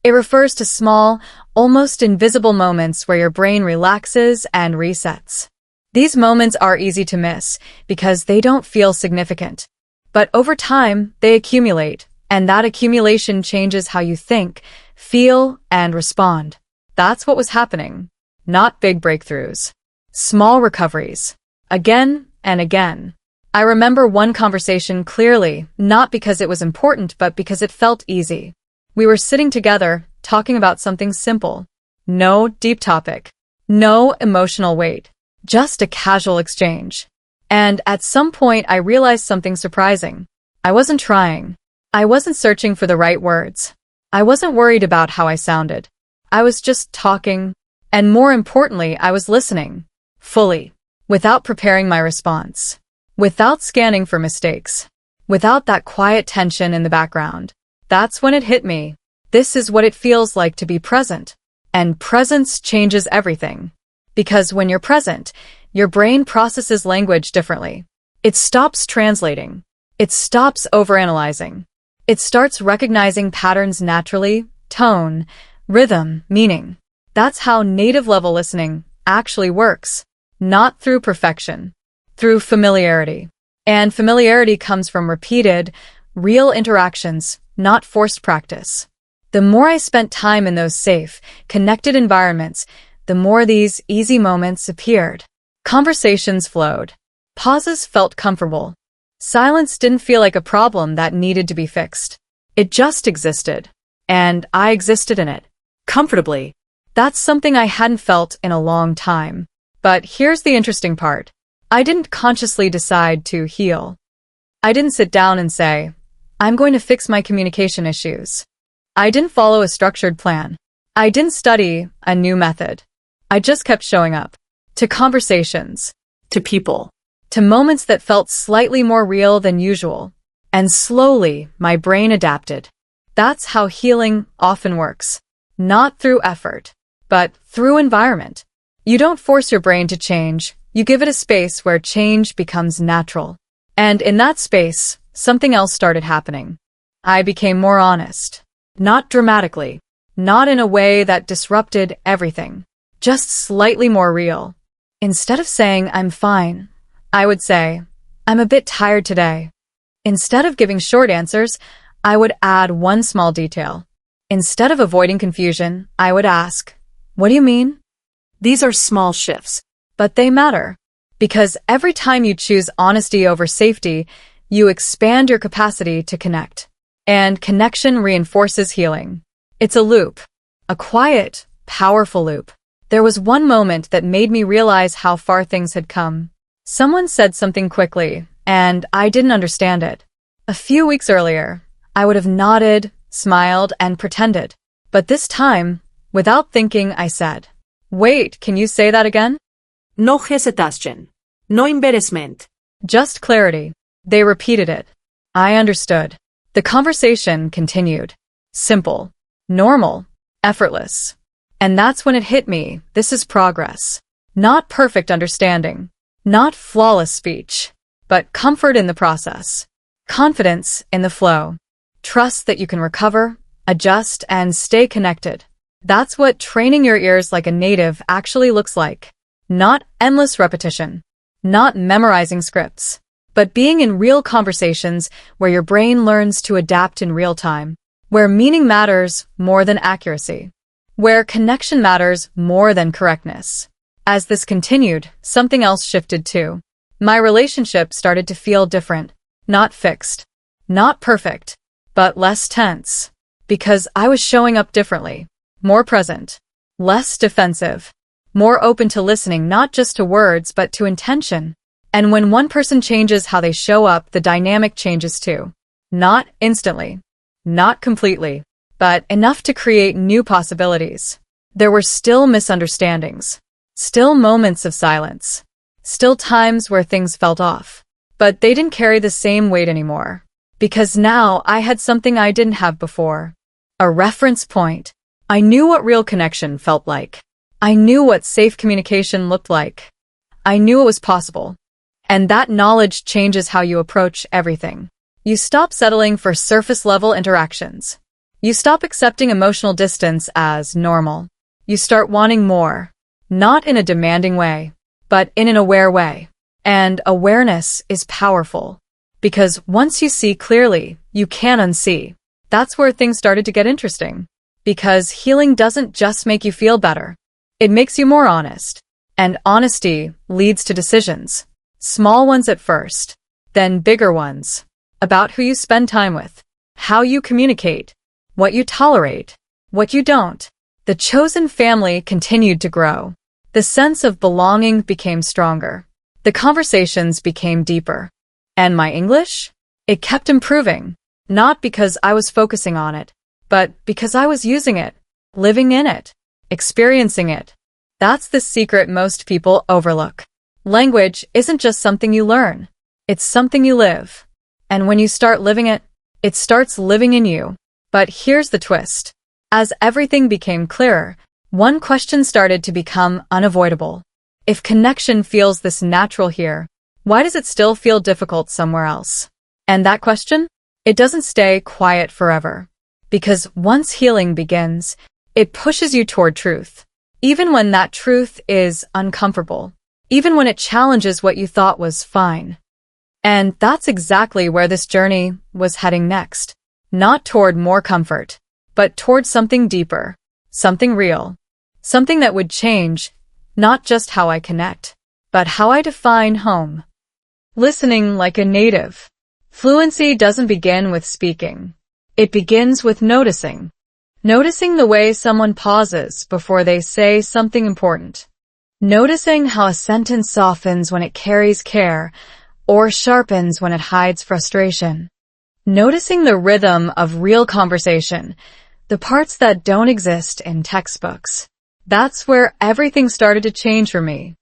Speaker 1: It refers to small, almost invisible moments where your brain relaxes and resets. These moments are easy to miss because they don't feel significant. But over time, they accumulate, and that accumulation changes how you think, feel, and respond. That's what was happening. Not big breakthroughs. Small recoveries. Again and again. I remember one conversation clearly, not because it was important, but because it felt easy. We were sitting together, talking about something simple. No deep topic. No emotional weight. Just a casual exchange. And at some point I realized something surprising. I wasn't trying. I wasn't searching for the right words. I wasn't worried about how I sounded. I was just talking. And more importantly, I was listening. Fully. Without preparing my response. Without scanning for mistakes. Without that quiet tension in the background. That's when it hit me. This is what it feels like to be present. And presence changes everything. Because when you're present, your brain processes language differently. It stops translating. It stops overanalyzing. It starts recognizing patterns naturally, tone, rhythm, meaning. That's how native-level listening actually works. Not through perfection, through familiarity. And familiarity comes from repeated, real interactions, not forced practice. The more I spent time in those safe, connected environments, the more these easy moments appeared. Conversations flowed. Pauses felt comfortable. Silence didn't feel like a problem that needed to be fixed. It just existed. And I existed in it.
Speaker 2: Comfortably.
Speaker 1: That's something I hadn't felt in a long time. But here's the interesting part. I didn't consciously decide to heal. I didn't sit down and say, I'm going to fix my communication issues. I didn't follow a structured plan. I didn't study a new method. I just kept showing up. To conversations.
Speaker 2: To people.
Speaker 1: To moments that felt slightly more real than usual. And slowly, my brain adapted. That's how healing often works. Not through effort, but through environment. You don't force your brain to change. You give it a space where change becomes natural. And in that space, something else started happening. I became more honest. Not dramatically. Not in a way that disrupted everything. Just slightly more real. Instead of saying, I'm fine, I would say, I'm a bit tired today. Instead of giving short answers, I would add one small detail. Instead of avoiding confusion, I would ask, what do you mean?
Speaker 2: These are small shifts.
Speaker 1: But they matter. Because every time you choose honesty over safety, you expand your capacity to connect. And connection reinforces healing. It's a loop. A quiet, powerful loop. There was one moment that made me realize how far things had come. Someone said something quickly, and I didn't understand it. A few weeks earlier, I would have nodded, smiled, and pretended. But this time, without thinking, I said, wait, can you say that again?
Speaker 2: No hesitation. No embarrassment.
Speaker 1: Just clarity. They repeated it. I understood. The conversation continued. Simple. Normal. Effortless. And that's when it hit me. This is progress. Not perfect understanding. Not flawless speech. But comfort in the process. Confidence in the flow. Trust that you can recover, adjust, and stay connected. That's what training your ears like a native actually looks like. Not endless repetition. Not memorizing scripts. But being in real conversations where your brain learns to adapt in real time. Where meaning matters more than accuracy. Where connection matters more than correctness. As this continued, something else shifted too. My relationship started to feel different. Not fixed. Not perfect. But less tense. Because I was showing up differently. More present. Less defensive. More open to listening not just to words but to intention. And when one person changes how they show up, the dynamic changes too. Not instantly. Not completely. But enough to create new possibilities. There were still misunderstandings. Still moments of silence. Still times where things felt off. But they didn't carry the same weight anymore. Because now I had something I didn't have before. A reference point. I knew what real connection felt like. I knew what safe communication looked like. I knew it was possible. And that knowledge changes how you approach everything. You stop settling for surface-level interactions. You stop accepting emotional distance as normal. You start wanting more. Not in a demanding way, but in an aware way. And awareness is powerful. Because once you see clearly, you can unsee. That's where things started to get interesting. Because healing doesn't just make you feel better. It makes you more honest. And honesty leads to decisions. Small ones at first, then bigger ones. About who you spend time with, how you communicate, what you tolerate, what you don't. The chosen family continued to grow. The sense of belonging became stronger. The conversations became deeper. And my English? It kept improving. Not because I was focusing on it, but because I was using it, living in it, experiencing it. That's the secret most people overlook. Language isn't just something you learn. It's something you live. And when you start living it, it starts living in you. But here's the twist. As everything became clearer, one question started to become unavoidable. If connection feels this natural here, why does it still feel difficult somewhere else? And that question? It doesn't stay quiet forever. Because once healing begins, it pushes you toward truth. Even when that truth is uncomfortable. Even when it challenges what you thought was fine. And that's exactly where this journey was heading next. Not toward more comfort, but toward something deeper, something real, something that would change not just how I connect, but how I define home. Listening like a native. Fluency doesn't begin with speaking. It begins with noticing. Noticing the way someone pauses before they say something important. Noticing how a sentence softens when it carries care, or sharpens when it hides frustration. Noticing the rhythm of real conversation, the parts that don't exist in textbooks. That's where everything started to change for me.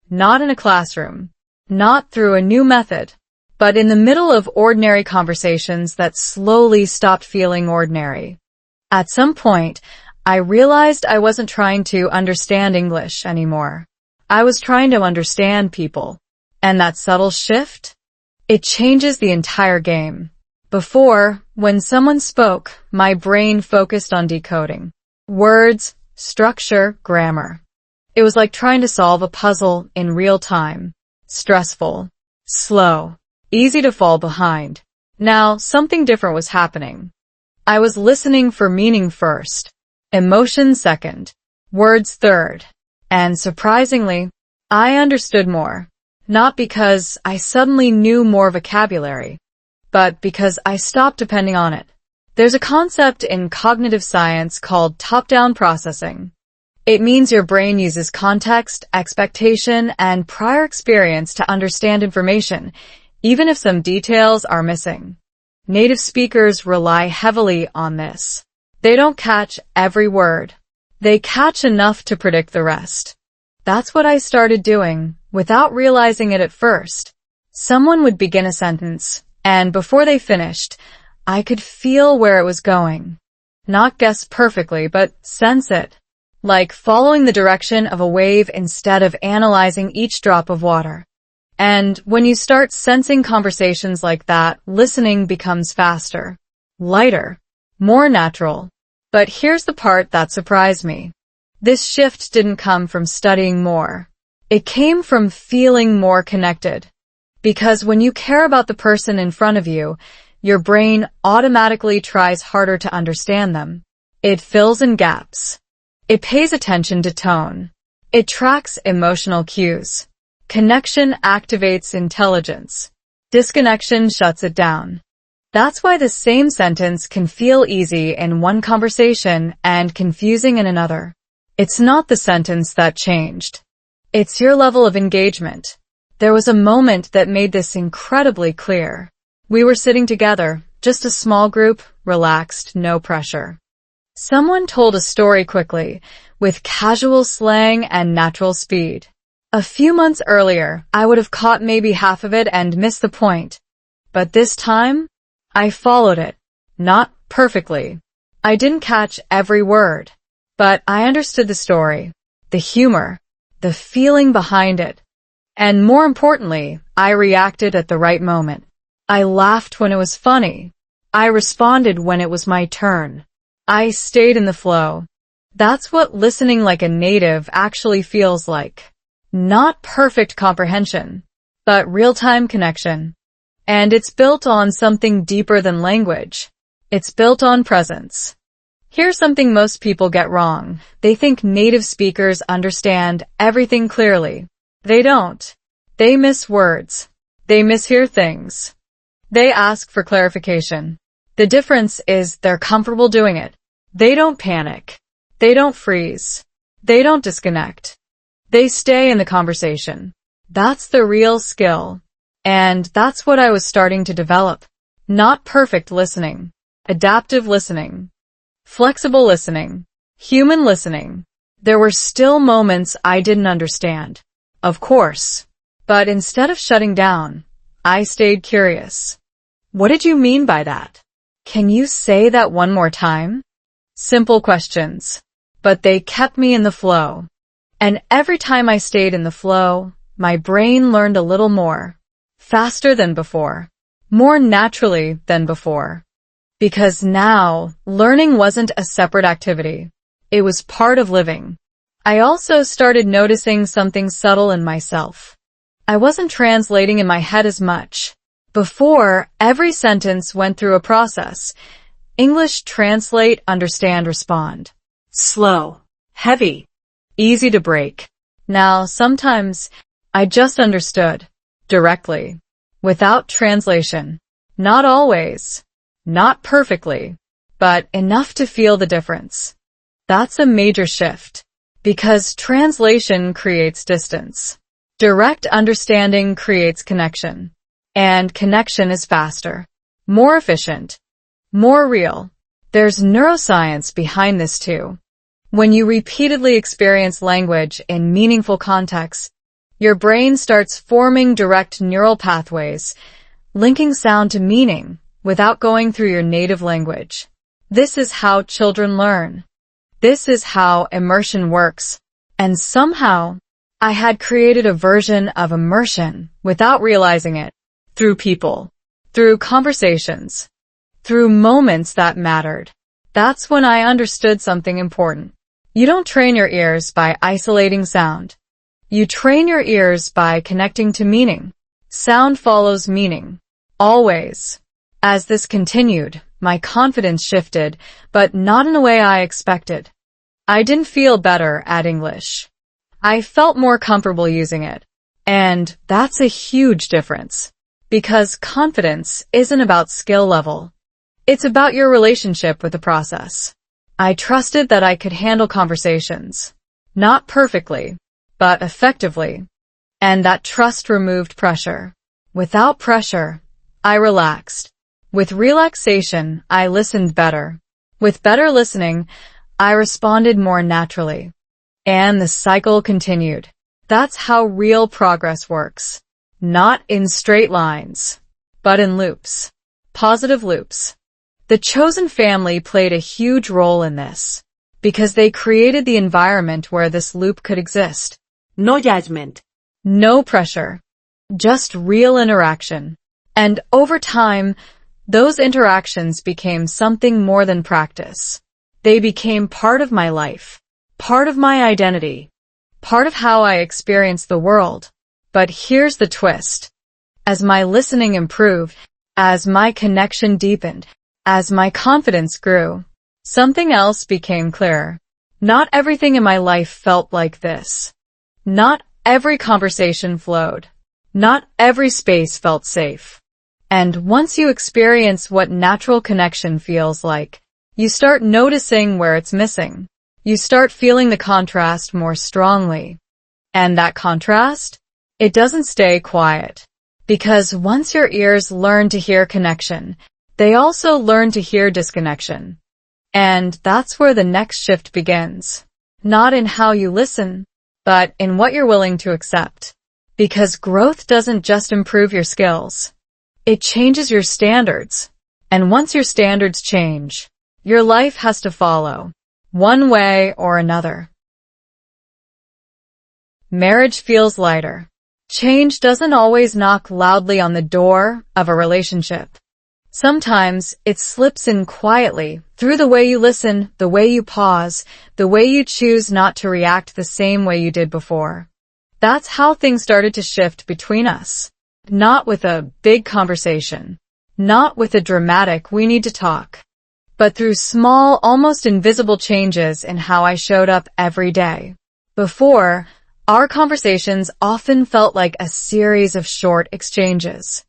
Speaker 1: Not in a classroom, not through a new method, but in the middle of ordinary conversations that slowly stopped feeling ordinary. At some point, I realized I wasn't trying to understand English anymore. I was trying to understand people. And that subtle shift? It changes the entire game. Before, when someone spoke, my brain focused on decoding. Words, structure, grammar. It was like trying to solve a puzzle in real time. Stressful, slow, easy to fall behind. Now, something different was happening. I was listening for meaning first, emotion second, words third. And surprisingly, I understood more. Not because I suddenly knew more vocabulary, but because I stopped depending on it. There's a concept in cognitive science called top-down processing. It means your brain uses context, expectation, and prior experience to understand information, even if some details are missing. Native speakers rely heavily on this. They don't catch every word. They catch enough to predict the rest. That's what I started doing, without realizing it at first. Someone would begin a sentence, and before they finished, I could feel where it was going. Not guess perfectly, but sense it. Like following the direction of a wave instead of analyzing each drop of water. And when you start sensing conversations like that, listening becomes faster, lighter, more natural. But here's the part that surprised me. This shift didn't come from studying more. It came from feeling more connected. Because when you care about the person in front of you, your brain automatically tries harder to understand them. It fills in gaps. It pays attention to tone. It tracks emotional cues. Connection activates intelligence. Disconnection shuts it down. That's why the same sentence can feel easy in one conversation and confusing in another. It's not the sentence that changed. It's your level of engagement. There was a moment that made this incredibly clear. We were sitting together, just a small group, relaxed, no pressure. Someone told a story quickly, with casual slang and natural speed. A few months earlier, I would have caught maybe half of it and missed the point. But this time, I followed it. Not perfectly. I didn't catch every word. But I understood the story, the humor, the feeling behind it. And more importantly, I reacted at the right moment. I laughed when it was funny. I responded when it was my turn. I stayed in the flow. That's what listening like a native actually feels like. Not perfect comprehension, but real-time connection. And it's built on something deeper than language. It's built on presence. Here's something most people get wrong. They think native speakers understand everything clearly. They don't. They miss words. They mishear things. They ask for clarification. The difference is they're comfortable doing it. They don't panic. They don't freeze. They don't disconnect. They stay in the conversation. That's the real skill. And that's what I was starting to develop. Not perfect listening. Adaptive listening. Flexible listening. Human listening. There were still moments I didn't understand. Of course. But instead of shutting down, I stayed curious. What did you mean by that? Can you say that one more time? Simple questions. But they kept me in the flow. And every time I stayed in the flow, my brain learned a little more, faster than before, more naturally than before. Because now, learning wasn't a separate activity. It was part of living. I also started noticing something subtle in myself. I wasn't translating in my head as much. Before, every sentence went through a process. English: translate, understand, respond.
Speaker 2: Slow. Heavy.
Speaker 1: Easy to break. Now, sometimes, I just understood. Directly. Without translation. Not always. Not perfectly. But enough to feel the difference. That's a major shift. Because translation creates distance. Direct understanding creates connection. And connection is faster, more efficient, more real. There's neuroscience behind this too. When you repeatedly experience language in meaningful contexts, your brain starts forming direct neural pathways, linking sound to meaning without going through your native language. This is how children learn. This is how immersion works. And somehow, I had created a version of immersion without realizing it. Through people, through conversations, through moments that mattered. That's when I understood something important. You don't train your ears by isolating sound. You train your ears by connecting to meaning. Sound follows meaning. Always. As this continued, my confidence shifted, but not in a way I expected. I didn't feel better at English. I felt more comfortable using it. And that's a huge difference. Because confidence isn't about skill level. It's about your relationship with the process. I trusted that I could handle conversations. Not perfectly, but effectively. And that trust removed pressure. Without pressure, I relaxed. With relaxation, I listened better. With better listening, I responded more naturally. And the cycle continued. That's how real progress works. Not in straight lines, but in loops. Positive loops. The chosen family played a huge role in this, because they created the environment where this loop could exist.
Speaker 2: No judgment.
Speaker 1: No pressure. Just real interaction. And over time, those interactions became something more than practice. They became part of my life, part of my identity, part of how I experience the world. But here's the twist. As my listening improved, as my connection deepened, as my confidence grew, something else became clearer. Not everything in my life felt like this. Not every conversation flowed. Not every space felt safe. And once you experience what natural connection feels like, you start noticing where it's missing. You start feeling the contrast more strongly. And that contrast? It doesn't stay quiet. Because once your ears learn to hear connection, they also learn to hear disconnection. And that's where the next shift begins. Not in how you listen, but in what you're willing to accept. Because growth doesn't just improve your skills. It changes your standards. And once your standards change, your life has to follow, one way or another. Marriage feels lighter. Change doesn't always knock loudly on the door of a relationship. Sometimes it slips in quietly, through the way you listen, the way you pause, the way you choose not to react the same way you did before. That's how things started to shift between us. Not with a big conversation. Not with a dramatic "we need to talk." But through small, almost invisible changes in how I showed up every day. Before, our conversations often felt like a series of short exchanges.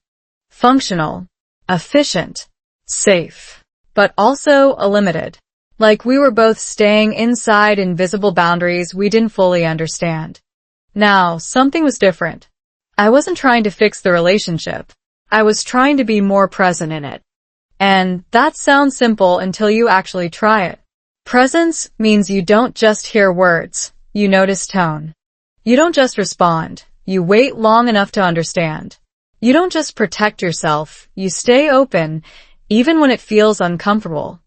Speaker 1: Functional, efficient, safe, but also limited. Like we were both staying inside invisible boundaries we didn't fully understand. Now, something was different. I wasn't trying to fix the relationship. I was trying to be more present in it. And that sounds simple until you actually try it. Presence means you don't just hear words, you notice tone. You don't just respond, you wait long enough to understand. You don't just protect yourself, you stay open, even when it feels uncomfortable.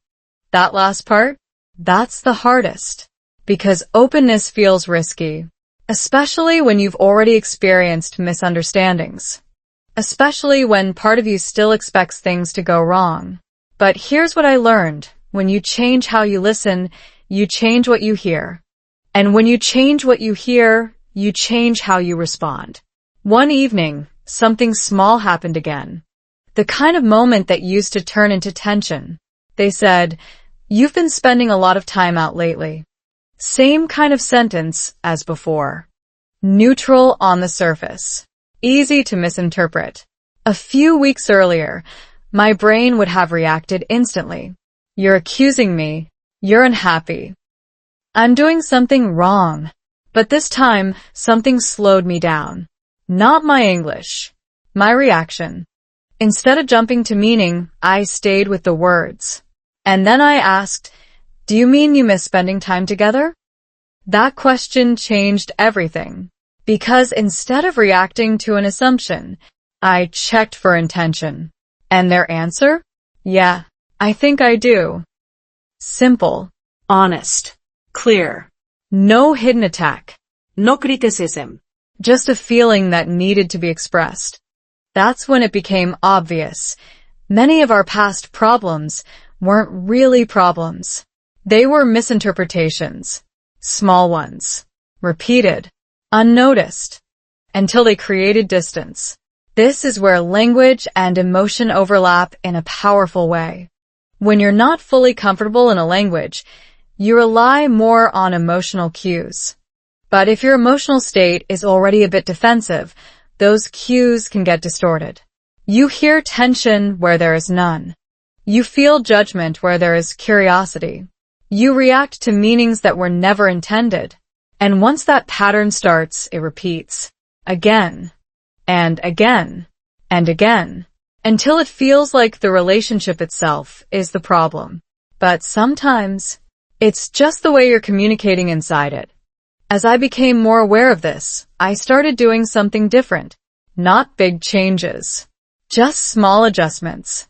Speaker 1: That last part? That's the hardest. Because openness feels risky. especially when you've already experienced misunderstandings, especially when part of you still expects things to go wrong. But here's what I learned. When you change how you listen, you change what you hear. And when you change what you hear, you change how you respond. One evening, something small happened again. The kind of moment that used to turn into tension. They said, "You've been spending a lot of time out lately." Same kind of sentence as before. Neutral on the surface. Easy to misinterpret. A few weeks earlier, my brain would have reacted instantly. "You're accusing me. You're unhappy. I'm doing something wrong." But this time, something slowed me down. Not my English. My reaction. Instead of jumping to meaning, I stayed with the words. And then I asked, "Do you mean you miss spending time together?" That question changed everything. Because instead of reacting to an assumption, I checked for intention. And their answer? "Yeah, I think I do." Simple.
Speaker 2: Honest. Clear.
Speaker 1: No hidden attack.
Speaker 2: No criticism.
Speaker 1: Just a feeling that needed to be expressed. That's when it became obvious. Many of our past problems weren't really problems. They were misinterpretations. Small ones. Repeated. Unnoticed. Until they created distance. This is where language and emotion overlap in a powerful way. When you're not fully comfortable in a language, you rely more on emotional cues. But if your emotional state is already a bit defensive, those cues can get distorted. You hear tension where there is none. You feel judgment where there is curiosity. You react to meanings that were never intended. And once that pattern starts, it repeats. Again. And again. And again. Until it feels like the relationship itself is the problem. But sometimes, it's just the way you're communicating inside it. As I became more aware of this, I started doing something different. Not big changes. Just small adjustments.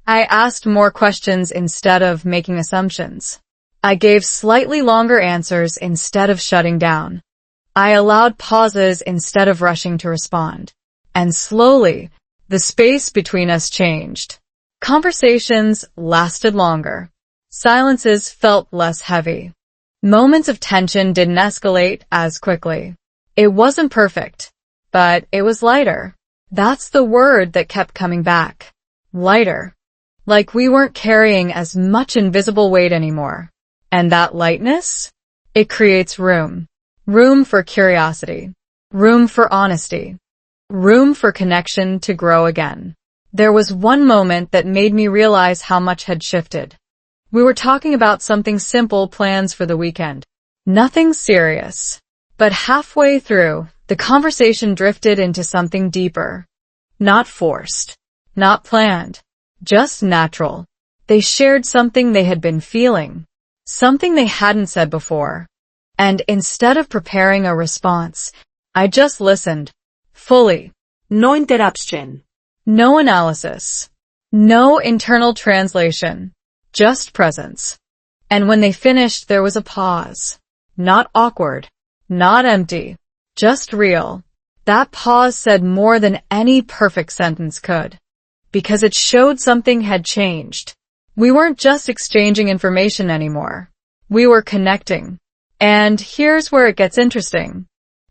Speaker 1: I asked more questions instead of making assumptions. I gave slightly longer answers instead of shutting down. I allowed pauses instead of rushing to respond. And slowly, the space between us changed. Conversations lasted longer. Silences felt less heavy. Moments of tension didn't escalate as quickly. It wasn't perfect, but it was lighter. That's the word that kept coming back. Lighter. Like we weren't carrying as much invisible weight anymore. And that lightness? It creates room. Room for curiosity. Room for honesty. Room for connection to grow again. There was one moment that made me realize how much had shifted. We were talking about something simple, plans for the weekend. Nothing serious. But halfway through, the conversation drifted into something deeper. Not forced. Not planned. Just natural. They shared something they had been feeling. Something they hadn't said before. And instead of preparing a response, I just listened. Fully.
Speaker 2: No interruption.
Speaker 1: No analysis. No internal translation. Just presence. And when they finished, there was a pause. Not awkward. Not empty. Just real. That pause said more than any perfect sentence could. Because it showed something had changed. We weren't just exchanging information anymore. We were connecting. And here's where it gets interesting.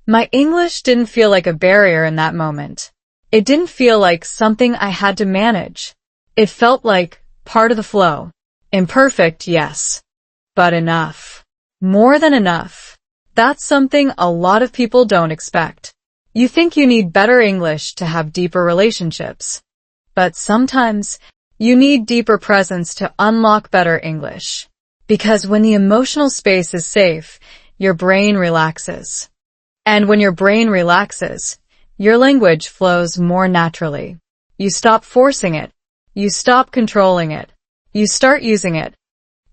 Speaker 1: My English didn't feel like a barrier in that moment. It didn't feel like something I had to manage. It felt like part of the flow. Imperfect, yes. But enough. More than enough. That's something a lot of people don't expect. You think you need better English to have deeper relationships. But sometimes, you need deeper presence to unlock better English. Because when the emotional space is safe, your brain relaxes. And when your brain relaxes, your language flows more naturally. You stop forcing it. You stop controlling it. You start using it.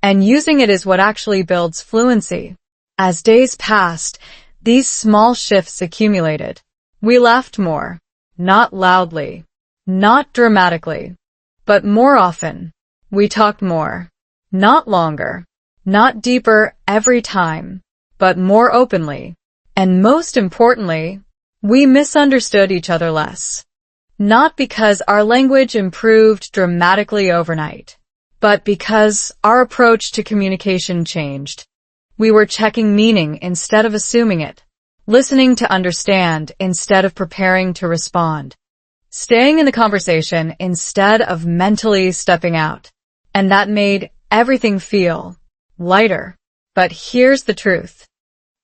Speaker 1: And using it is what actually builds fluency. As days passed, these small shifts accumulated. We laughed more. Not loudly. Not dramatically. But more often. We talked more. Not longer. Not deeper every time. But more openly. And most importantly, we misunderstood each other less. Not because our language improved dramatically overnight, but because our approach to communication changed. We were checking meaning instead of assuming it, listening to understand instead of preparing to respond, staying in the conversation instead of mentally stepping out. And that made everything feel lighter. But here's the truth.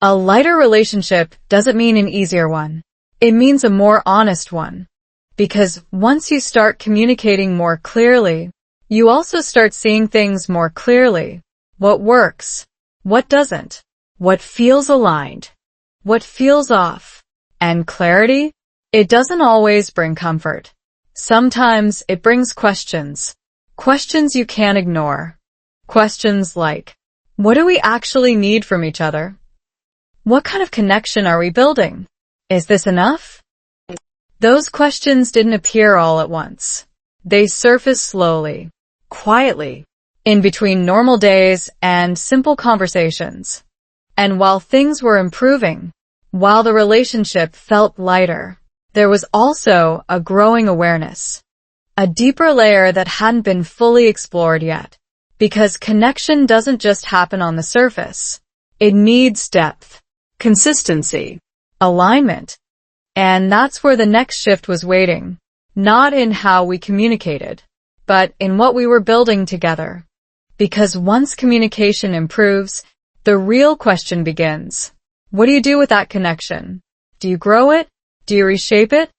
Speaker 1: A lighter relationship doesn't mean an easier one. It means a more honest one. Because once you start communicating more clearly, you also start seeing things more clearly. What works, what doesn't, what feels aligned, what feels off. And clarity? It doesn't always bring comfort. Sometimes it brings questions. Questions you can't ignore. Questions like, what do we actually need from each other? What kind of connection are we building? Is this enough? Those questions didn't appear all at once. They surfaced slowly, quietly, in between normal days and simple conversations. And while things were improving, while the relationship felt lighter, there was also a growing awareness, a deeper layer that hadn't been fully explored yet. Because connection doesn't just happen on the surface. It needs depth, consistency, alignment. And that's where the next shift was waiting. Not in how we communicated, but in what we were building together. Because once communication improves, the real question begins. What do you do with that connection? Do you grow it? Do you reshape it?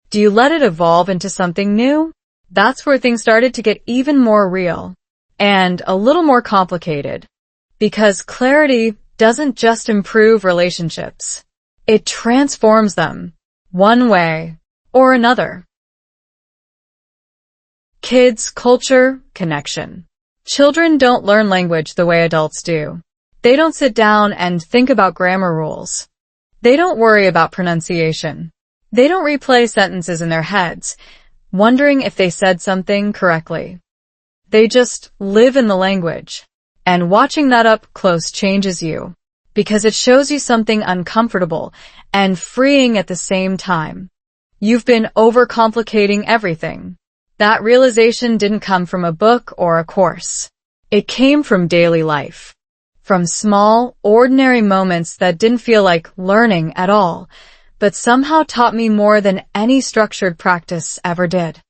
Speaker 1: Do you let it evolve into something new? That's where things started to get even more real. And a little more complicated. Because clarity doesn't just improve relationships. It transforms them, one way or another. Kids, culture, connection. Children don't learn language the way adults do. They don't sit down and think about grammar rules. They don't worry about pronunciation. They don't replay sentences in their heads, wondering if they said something correctly. They just live in the language. And watching that up close changes you, because it shows you something uncomfortable and freeing at the same time. You've been overcomplicating everything. That realization didn't come from a book or a course. It came from daily life. From small, ordinary moments that didn't feel like learning at all, but somehow taught me more than any structured practice ever did.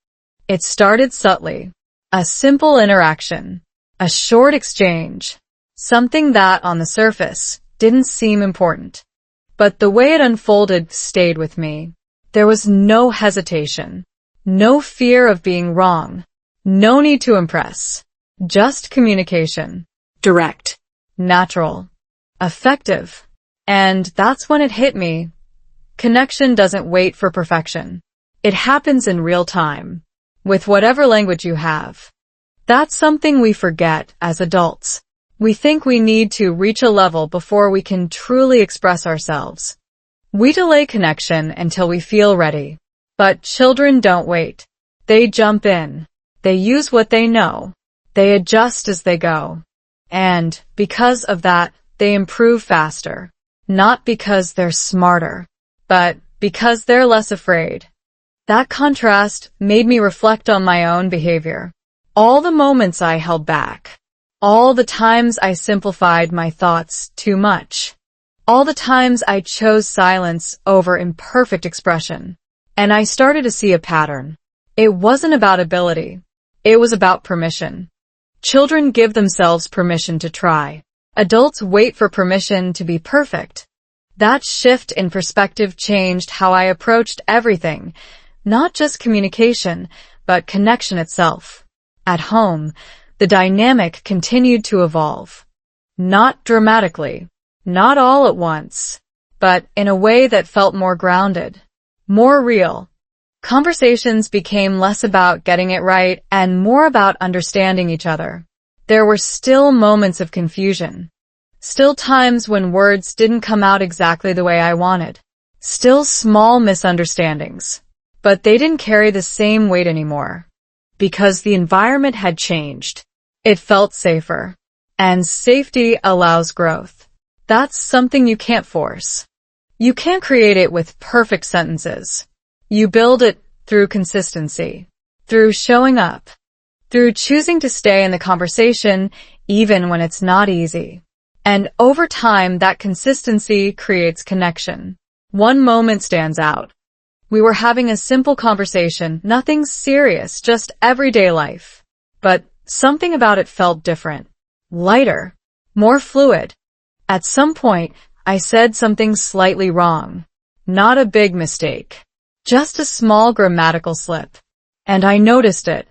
Speaker 1: It started subtly. A simple interaction. A short exchange. Something that, on the surface, didn't seem important. But the way it unfolded stayed with me. There was no hesitation. No fear of being wrong. No need to impress. Just communication.
Speaker 2: Direct.
Speaker 1: Natural. Effective. And that's when it hit me. Connection doesn't wait for perfection. It happens in real time. With whatever language you have. That's something we forget as adults. We think we need to reach a level before we can truly express ourselves. We delay connection until we feel ready. But children don't wait. They jump in. They use what they know. They adjust as they go. And because of that, they improve faster. Not because they're smarter, but because they're less afraid. That contrast made me reflect on my own behavior. All the moments I held back. All the times I simplified my thoughts too much. All the times I chose silence over imperfect expression. And I started to see a pattern. It wasn't about ability. It was about permission. Children give themselves permission to try. Adults wait for permission to be perfect. That shift in perspective changed how I approached everything. Not just communication, but connection itself. At home, the dynamic continued to evolve. Not dramatically, not all at once, but in a way that felt more grounded, more real. Conversations became less about getting it right and more about understanding each other. There were still moments of confusion. Still times when words didn't come out exactly the way I wanted. Still small misunderstandings. But they didn't carry the same weight anymore. Because the environment had changed. It felt safer. And safety allows growth. That's something you can't force. You can't create it with perfect sentences. You build it through consistency, through showing up, through choosing to stay in the conversation even when it's not easy. And over time, that consistency creates connection. One moment stands out. We were having a simple conversation, nothing serious, just everyday life. But something about it felt different, lighter, more fluid. At some point, I said something slightly wrong. Not a big mistake, just a small grammatical slip. And I noticed it.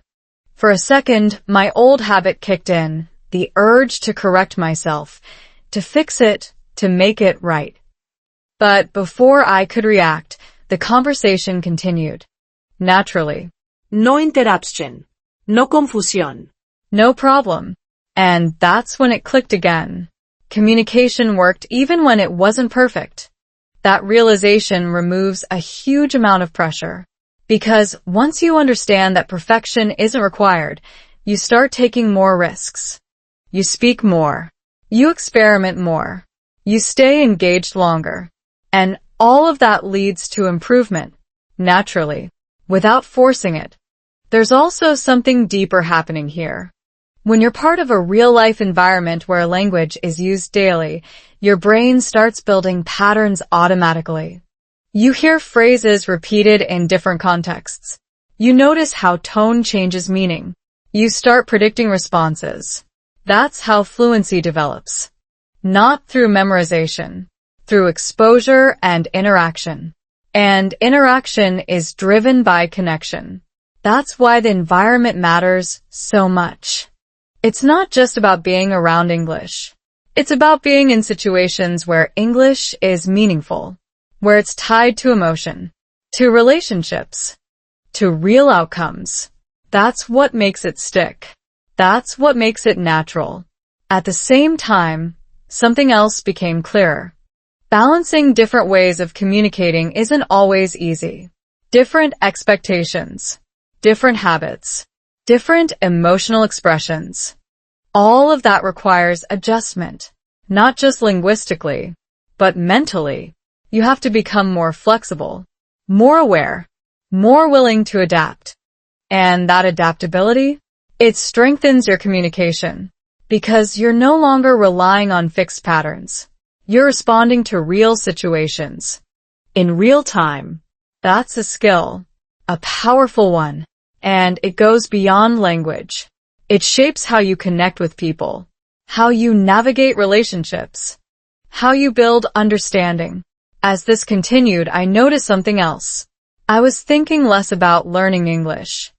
Speaker 1: For a second, my old habit kicked in, the urge to correct myself, to fix it, to make it right. But before I could react, the conversation continued. Naturally.
Speaker 2: No interruption. No confusión.
Speaker 1: No problem. And that's when it clicked again. Communication worked even when it wasn't perfect. That realization removes a huge amount of pressure. Because once you understand that perfection isn't required, you start taking more risks. You speak more. You experiment more. You stay engaged longer. And all of that leads to improvement, naturally, without forcing it. There's also something deeper happening here. When you're part of a real-life environment where language is used daily, your brain starts building patterns automatically. You hear phrases repeated in different contexts. You notice how tone changes meaning. You start predicting responses. That's how fluency develops. Not through memorization, through exposure and interaction. And interaction is driven by connection. That's why the environment matters so much. It's not just about being around English. It's about being in situations where English is meaningful, where it's tied to emotion, to relationships, to real outcomes. That's what makes it stick. That's what makes it natural. At the same time, something else became clearer. Balancing different ways of communicating isn't always easy. Different expectations, different habits, different emotional expressions. All of that requires adjustment, not just linguistically, but mentally. You have to become more flexible, more aware, more willing to adapt. And that adaptability, it strengthens your communication because you're no longer relying on fixed patterns. You're responding to real situations in real time. That's a skill, a powerful one, and it goes beyond language. It shapes how you connect with people, how you navigate relationships, how you build understanding. As this continued, I noticed something else. I was thinking less about learning English.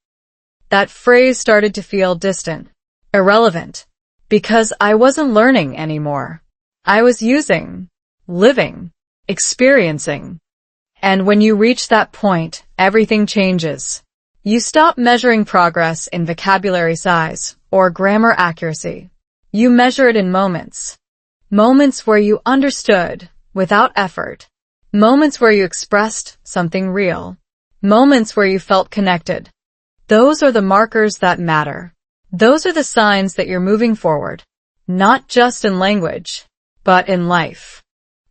Speaker 1: That phrase started to feel distant, irrelevant, because I wasn't learning anymore. I was using, living, experiencing. And when you reach that point, everything changes. You stop measuring progress in vocabulary size or grammar accuracy. You measure it in moments. Moments where you understood without effort. Moments where you expressed something real. Moments where you felt connected. Those are the markers that matter. Those are the signs that you're moving forward, not just in language, but in life.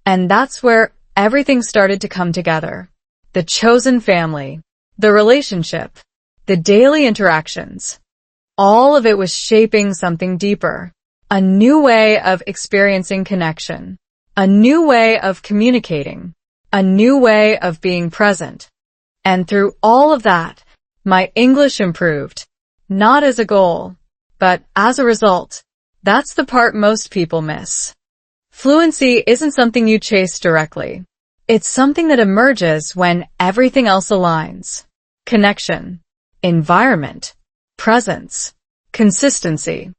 Speaker 1: And that's where everything started to come together. The chosen family, the relationship, the daily interactions. All of it was shaping something deeper. A new way of experiencing connection. A new way of communicating. A new way of being present. And through all of that, my English improved. Not as a goal, but as a result. That's the part most people miss. Fluency isn't something you chase directly. It's something that emerges when everything else aligns. Connection, environment, presence, consistency.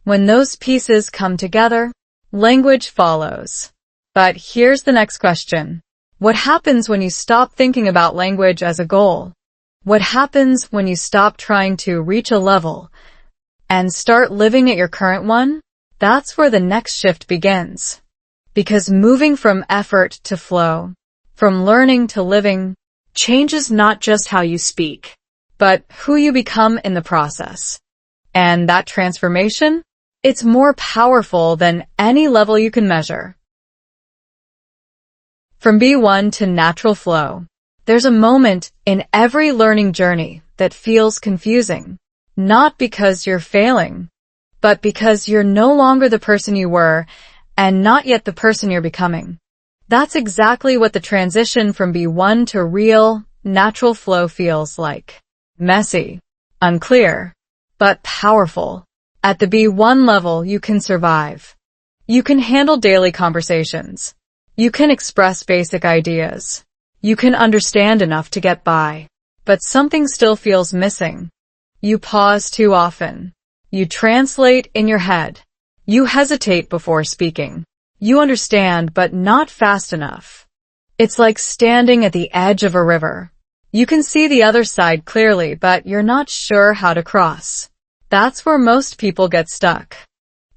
Speaker 1: When those pieces come together, language follows. But here's the next question. What happens when you stop thinking about language as a goal? What happens when you stop trying to reach a level and start living at your current one? That's where the next shift begins. Because moving from effort to flow, from learning to living,
Speaker 2: changes not just how you speak,
Speaker 1: but who you become in the process. And that transformation? It's more powerful than any level you can measure. From B1 to natural flow. There's a moment in every learning journey that feels confusing. Not because you're failing, but because you're no longer the person you were and not yet the person you're becoming. That's exactly what the transition from B1 to real, natural flow feels like. Messy, unclear, but powerful. At the B1 level, you can survive. You can handle daily conversations. You can express basic ideas. You can understand enough to get by. But something still feels missing. You pause too often. You translate in your head. You hesitate before speaking. You understand, but not fast enough. It's like standing at the edge of a river. You can see the other side clearly, but you're not sure how to cross. That's where most people get stuck.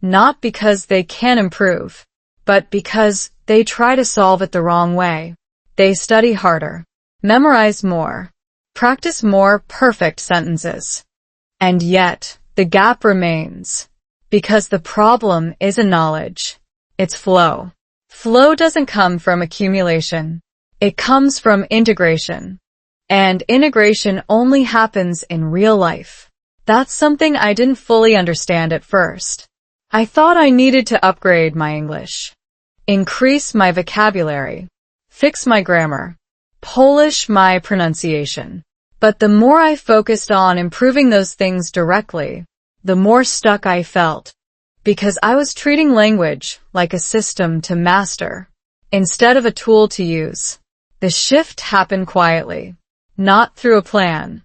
Speaker 1: Not because they can't improve, but because they try to solve it the wrong way. They study harder, memorize more, practice more perfect sentences. And yet, the gap remains. Because the problem isn't knowledge. It's flow. Flow doesn't come from accumulation. It comes from integration. And integration only happens in real life. That's something I didn't fully understand at first. I thought I needed to upgrade my English, increase my vocabulary, fix my grammar, polish my pronunciation. But the more I focused on improving those things directly, the more stuck I felt. Because I was treating language like a system to master, instead of a tool to use. The shift happened quietly, not through a plan,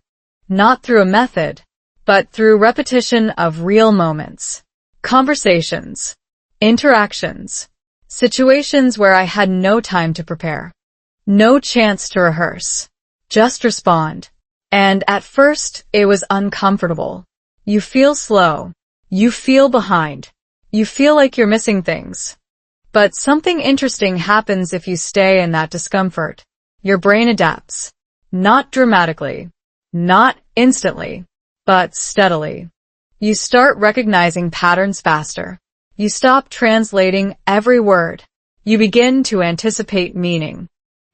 Speaker 1: not through a method, but through repetition of real moments, conversations, interactions, situations where I had no time to prepare, no chance to rehearse, just respond. And at first, it was uncomfortable. You feel slow. You feel behind. You feel like you're missing things. But something interesting happens if you stay in that discomfort. Your brain adapts. Not dramatically. Not instantly. But steadily. You start recognizing patterns faster. You stop translating every word. You begin to anticipate meaning.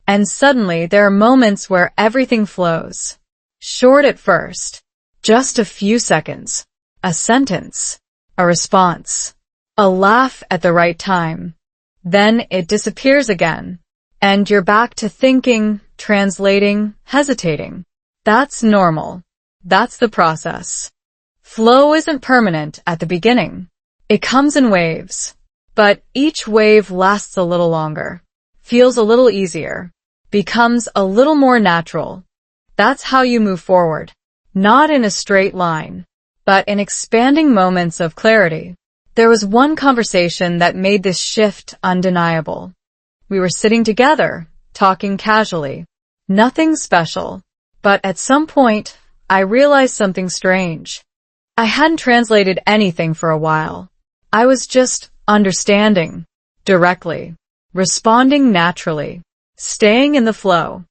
Speaker 1: And suddenly there are moments where everything flows. Short at first. Just a few seconds. A sentence. A response. A laugh at the right time. Then it disappears again. And you're back to thinking, translating, hesitating. That's normal. That's the process. Flow isn't permanent at the beginning. It comes in waves. But each wave lasts a little longer. Feels a little easier. Becomes a little more natural. That's how you move forward. Not in a straight line, but in expanding moments of clarity. There was one conversation that made this shift undeniable. We were sitting together, talking casually. Nothing special. But at some point, I realized something strange. I hadn't translated anything for a while. I was just understanding, directly, responding naturally, staying in the flow.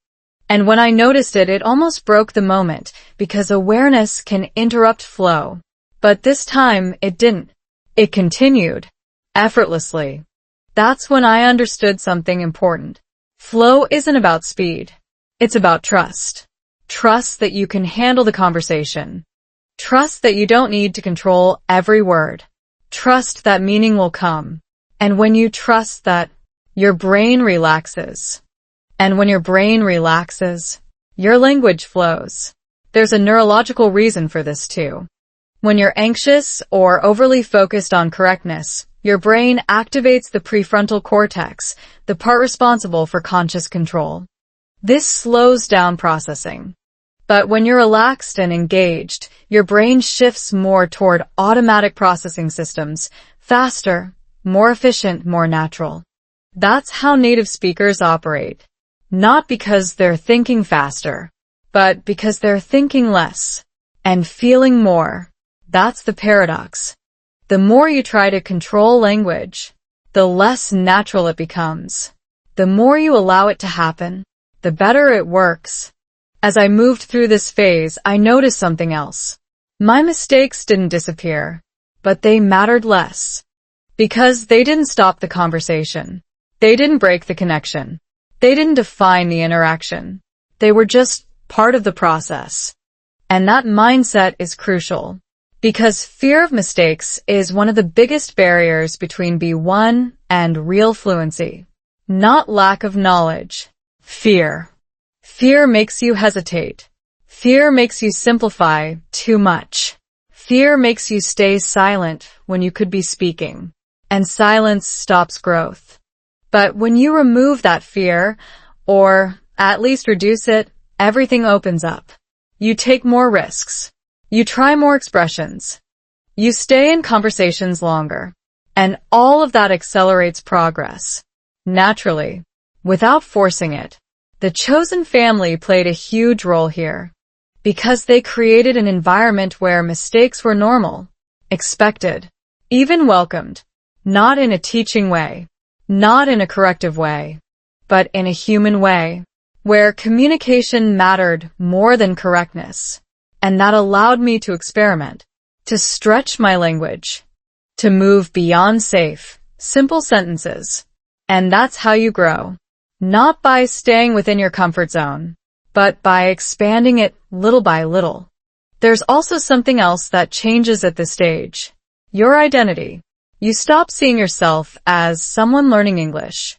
Speaker 1: And when I noticed it, it almost broke the moment, because awareness can interrupt flow. But this time, it didn't. It continued. Effortlessly. That's when I understood something important. Flow isn't about speed. It's about trust. Trust that you can handle the conversation. Trust that you don't need to control every word. Trust that meaning will come. And when you trust that, your brain relaxes. And when your brain relaxes, your language flows. There's a neurological reason for this too. When you're anxious or overly focused on correctness, your brain activates the prefrontal cortex, the part responsible for conscious control. This slows down processing. But when you're relaxed and engaged, your brain shifts more toward automatic processing systems, faster, more efficient, more natural. That's how native speakers operate. Not because they're thinking faster, but because they're thinking less and feeling more. That's the paradox. The more you try to control language, the less natural it becomes. The more you allow it to happen, the better it works. As I moved through this phase, I noticed something else. My mistakes didn't disappear, but they mattered less. Because they didn't stop the conversation. They didn't break the connection. They didn't define the interaction. They were just part of the process. And that mindset is crucial, because fear of mistakes is one of the biggest barriers between B1 and real fluency. Not lack of knowledge. Fear. Fear makes you hesitate. Fear makes you simplify too much. Fear makes you stay silent when you could be speaking. And silence stops growth. But when you remove that fear, or at least reduce it, everything opens up. You take more risks. You try more expressions. You stay in conversations longer. And all of that accelerates progress. Naturally, without forcing it. The chosen family played a huge role here, because they created an environment where mistakes were normal, expected, even welcomed, not in a teaching way, not in a corrective way, but in a human way, where communication mattered more than correctness. And that allowed me to experiment, to stretch my language, to move beyond safe, simple sentences. And that's how you grow. Not by staying within your comfort zone, but by expanding it little by little. There's also something else that changes at this stage. Your identity. You stop seeing yourself as someone learning English.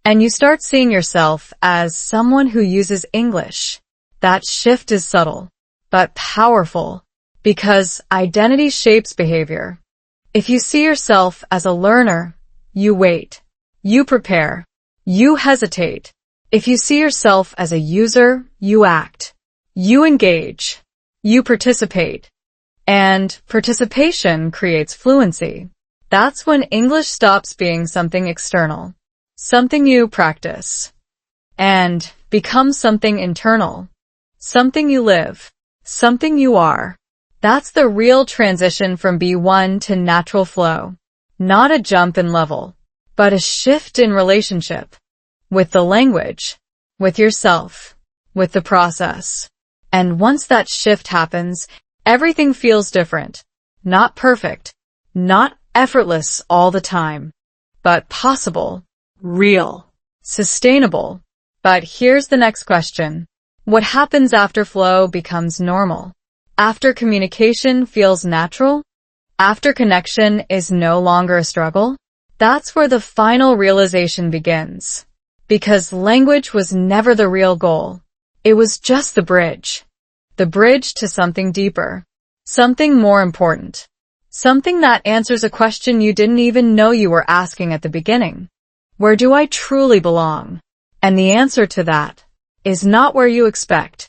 Speaker 1: And you start seeing yourself as someone who uses English. That shift is subtle, but powerful, because identity shapes behavior. If you see yourself as a learner, you wait. You prepare. You hesitate. If you see yourself as a user, you act. You engage. You participate. And participation creates fluency. That's when English stops being something external, something you practice, and becomes something internal, something you live, something you are. That's the real transition from B1 to natural flow. Not a jump in level, but a shift in relationship. With the language, with yourself, with the process. And once that shift happens, everything feels different. Not perfect, not effortless all the time, but possible, real, sustainable. But here's the next question. What happens after flow becomes normal? After communication feels natural? After connection is no longer a struggle? That's where the final realization begins. Because language was never the real goal. It was just the bridge. The bridge to something deeper. Something more important. Something that answers a question you didn't even know you were asking at the beginning. Where do I truly belong? And the answer to that is not where you expect.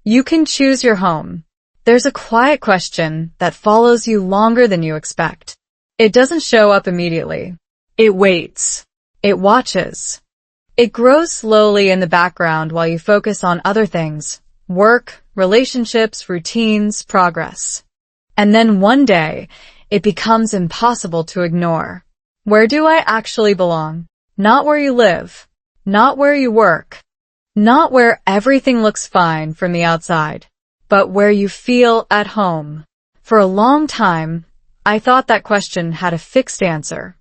Speaker 1: You can choose your home. There's a quiet question that follows you longer than you expect. It doesn't show up immediately. It waits. It watches. It grows slowly in the background while you focus on other things. Work, relationships, routines, progress. And then one day, it becomes impossible to ignore. Where do I actually belong? Not where you live. Not where you work. Not where everything looks fine from the outside. But where you feel at home. For a long time, I thought that question had a fixed answer.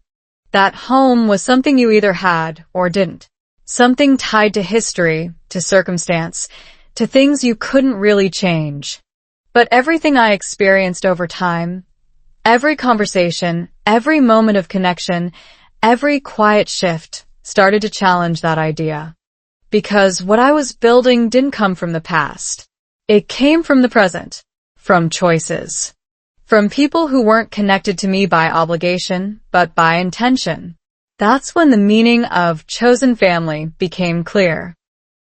Speaker 1: That home was something you either had or didn't. Something tied to history, to circumstance, to things you couldn't really change. But everything I experienced over time, every conversation, every moment of connection, every quiet shift started to challenge that idea. Because what I was building didn't come from the past. It came from the present, from choices. From people who weren't connected to me by obligation, but by intention. That's when the meaning of chosen family became clear.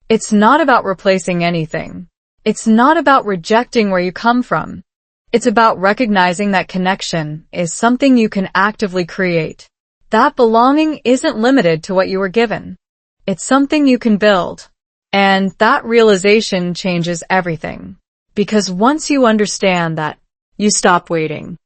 Speaker 1: It's not about replacing anything. It's not about rejecting where you come from. It's about recognizing that connection is something you can actively create. That belonging isn't limited to what you were given. It's something you can build. And that realization changes everything. Because once you understand that, you stop waiting.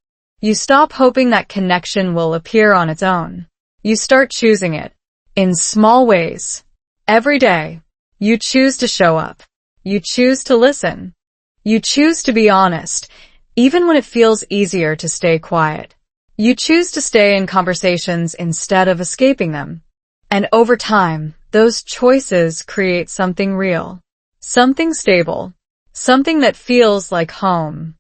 Speaker 1: You stop hoping that connection will appear on its own. You start choosing it. In small ways. Every day. You choose to show up. You choose to listen. You choose to be honest, even when it feels easier to stay quiet. You choose to stay in conversations instead of escaping them. And over time, those choices create something real, something stable, something that feels like home.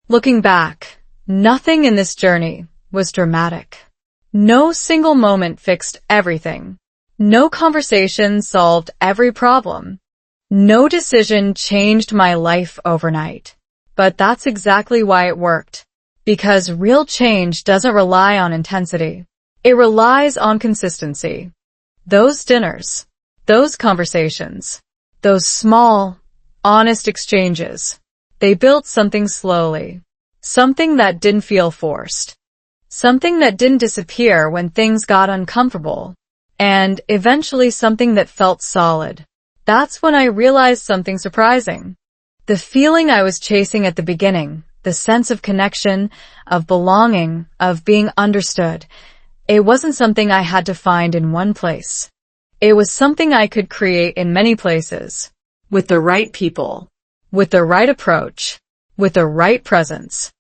Speaker 1: Looking back, nothing in this journey was dramatic. No single moment fixed everything. No conversation solved every problem. No decision changed my life overnight. But that's exactly why it worked. Because real change doesn't rely on intensity. It relies on consistency. Those dinners, those conversations, those small, honest exchanges, they built something slowly. Something that didn't feel forced. Something that didn't disappear when things got uncomfortable. And eventually something that felt solid. That's when I realized something surprising. The feeling I was chasing at the beginning, the sense of connection, of belonging, of being understood, it wasn't something I had to find in one place. It was something I could create in many places.
Speaker 2: With the right people.
Speaker 1: With the right approach. With the right presence.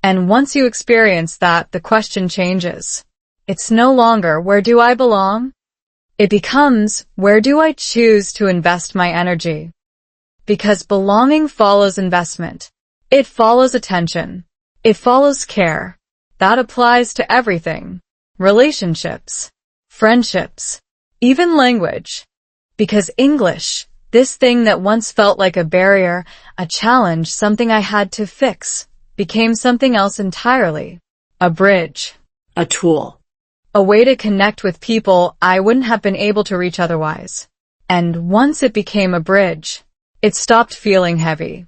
Speaker 1: And once you experience that, the question changes. It's no longer, where do I belong? It becomes, where do I choose to invest my energy? Because belonging follows investment. It follows attention. It follows care. That applies to everything. Relationships. Friendships. Even language. Because English, this thing that once felt like a barrier, a challenge, something I had to fix, became something else entirely. A bridge.
Speaker 2: A tool.
Speaker 1: A way to connect with people I wouldn't have been able to reach otherwise. And once it became a bridge, it stopped feeling heavy.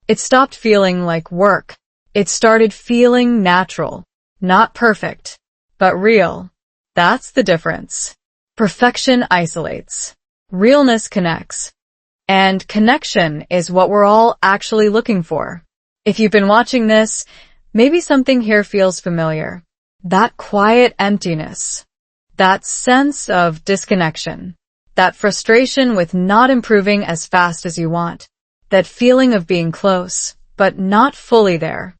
Speaker 1: It stopped feeling like work. It started feeling natural. Not perfect, but real. That's the difference. Perfection isolates. Realness connects. And connection is what we're all actually looking for. If you've been watching this, maybe something here feels familiar. That quiet emptiness. That sense of disconnection. That frustration with not improving as fast as you want. That feeling of being close, but not fully there.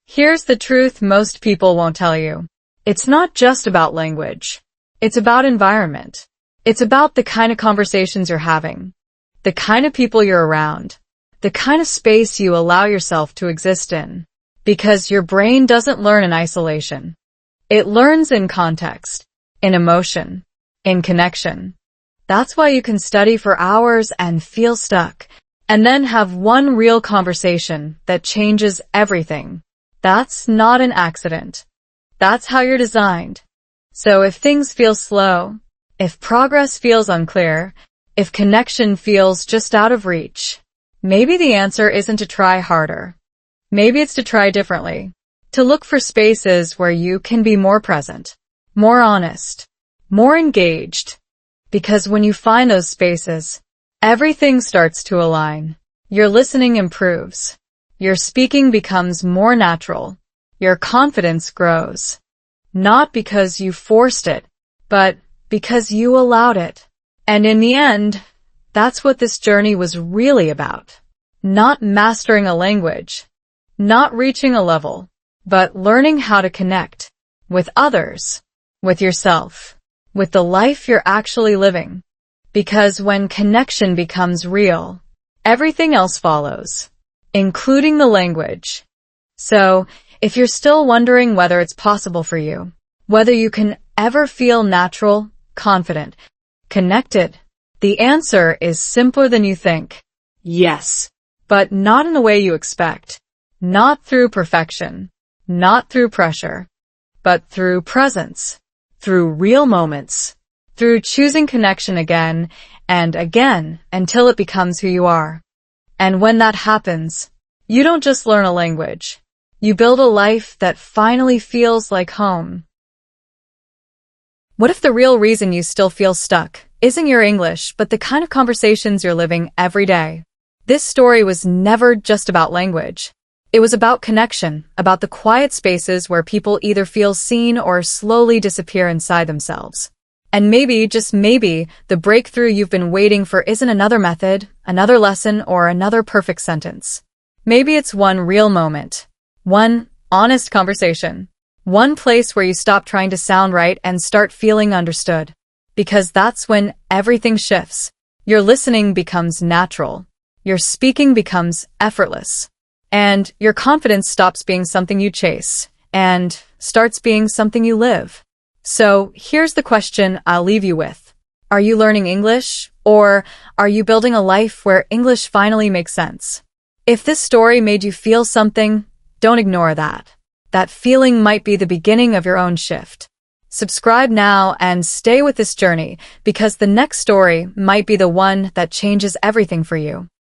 Speaker 1: Here's the truth most people won't tell you. It's not just about language. It's about environment. It's about the kind of conversations you're having. The kind of people you're around. The kind of space you allow yourself to exist in. Because your brain doesn't learn in isolation. It learns in context, in emotion, in connection. That's why you can study for hours and feel stuck, and then have one real conversation that changes everything. That's not an accident. That's how you're designed. So if things feel slow, if progress feels unclear, if connection feels just out of reach, maybe the answer isn't to try harder. Maybe it's to try differently. To look for spaces where you can be more present, more honest, more engaged. Because when you find those spaces, everything starts to align. Your listening improves. Your speaking becomes more natural. Your confidence grows. Not because you forced it, but because you allowed it. And in the end, that's what this journey was really about. Not mastering a language, not reaching a level, but learning how to connect with others, with yourself, with the life you're actually living. Because when connection becomes real, everything else follows, including the language. So, if you're still wondering whether it's possible for you, whether you can ever feel natural, confident, connected, the answer is simpler than you think.
Speaker 2: Yes.
Speaker 1: But not in the way you expect. Not through perfection. Not through pressure. But through presence. Through real moments. Through choosing connection again and again until it becomes who you are. And when that happens, you don't just learn a language. You build a life that finally feels like home. What if the real reason you still feel stuck isn't your English, but the kind of conversations you're living every day? This story was never just about language. It was about connection, about the quiet spaces where people either feel seen or slowly disappear inside themselves. And maybe, just maybe, the breakthrough you've been waiting for isn't another method, another lesson, or another perfect sentence. Maybe it's one real moment. One honest conversation. One place where you stop trying to sound right and start feeling understood. because that's when everything shifts. Your listening becomes natural. Your speaking becomes effortless. And your confidence stops being something you chase and starts being something you live. So here's the question I'll leave you with. Are you learning English, or are you building a life where English finally makes sense? If this story made you feel something, don't ignore that. That feeling might be the beginning of your own shift. Subscribe now and stay with this journey, because the next story might be the one that changes everything for you.